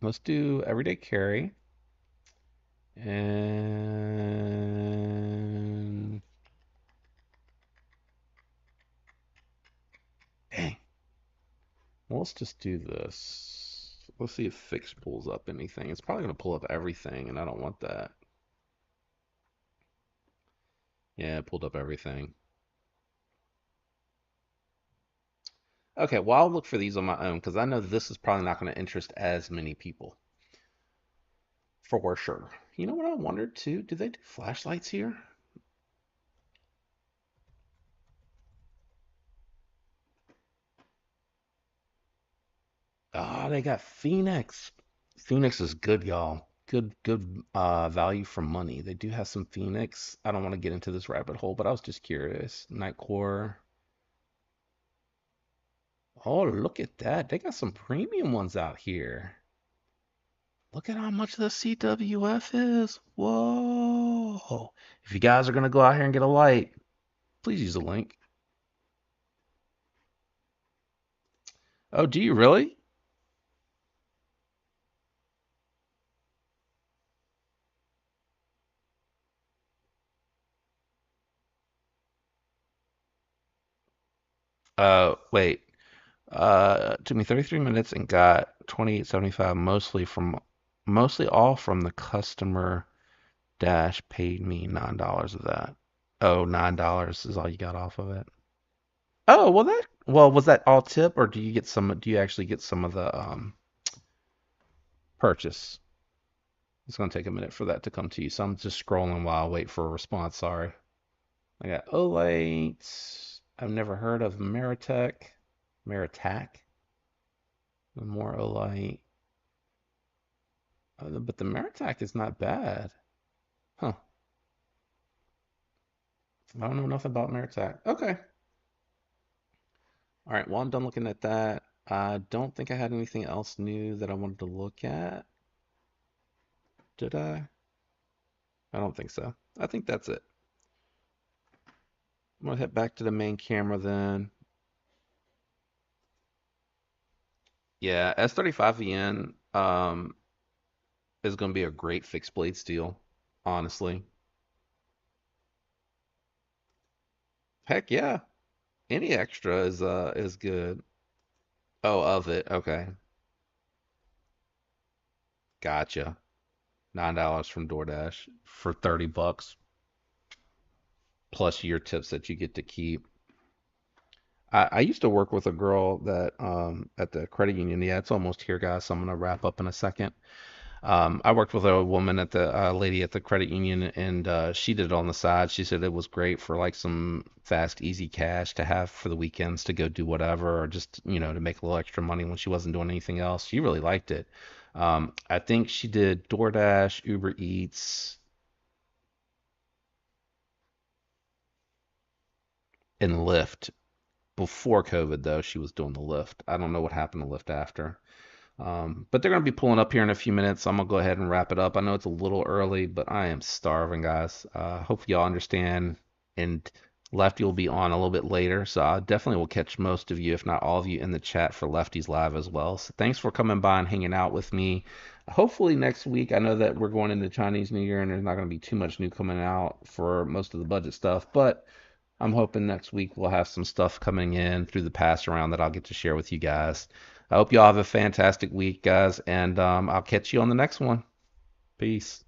Let's do everyday carry and dang. Well, let's just do this. Let's see if fix pulls up anything. It's probably gonna pull up everything, and I don't want that. Yeah, it pulled up everything. Okay, well, I'll look for these on my own because I know this is probably not going to interest as many people for sure. You know what I wondered too? Do they do flashlights here? Oh, they got Phoenix. Phoenix is good, y'all. Good value for money. They do have some Phoenix. I don't want to get into this rabbit hole, but I was just curious. Nightcore. Oh, look at that. They got some premium ones out here. Look at how much the CWF is. Whoa. If you guys are going to go out here and get a light, please use the link. Oh, do you really? Wait. Took me 33 minutes and got 28.75 mostly all from the customer dash paid me $9 of that. Oh, $9 is all you got off of it. Oh, well, was that all tip or do you actually get some of the purchase? It's gonna take a minute for that to come to you. So I'm just scrolling while I wait for a response. Sorry. I got Olites. I've never heard of Meritech. Meritac. More Olite. But the Meritac is not bad. Huh. I don't know enough about Meritac. Okay. All right. Well, I'm done looking at that. I don't think I had anything else new that I wanted to look at. Did I? I don't think so. I think that's it. I'm gonna head back to the main camera then. Yeah, S35VN is gonna be a great fixed blade steel, honestly. Heck yeah. Any extra is good. Oh, of it. Okay. Gotcha. $9 from DoorDash for 30 bucks plus your tips that you get to keep. I used to work with a girl that at the credit union. Yeah, it's almost here, guys. So I'm gonna wrap up in a second. I worked with a woman at the lady at the credit union, and she did it on the side. She said it was great for like some fast, easy cash to have for the weekends to go do whatever, or just to make a little extra money when she wasn't doing anything else. She really liked it. I think she did DoorDash, Uber Eats, and Lyft. Before COVID, though, she was doing the Lyft. I don't know what happened to Lyft after. But they're going to be pulling up here in a few minutes. So I'm going to go ahead and wrap it up. I know it's a little early, but I am starving, guys. Hope y'all understand. And Lefty will be on a little bit later. So I definitely will catch most of you, if not all of you, in the chat for Lefty's Live as well. So thanks for coming by and hanging out with me. Hopefully next week, I know that we're going into Chinese New Year and there's not going to be too much new coming out for most of the budget stuff. But I'm hoping next week we'll have some stuff coming in through the pass around that I'll get to share with you guys. I hope y'all have a fantastic week, guys, and I'll catch you on the next one. Peace.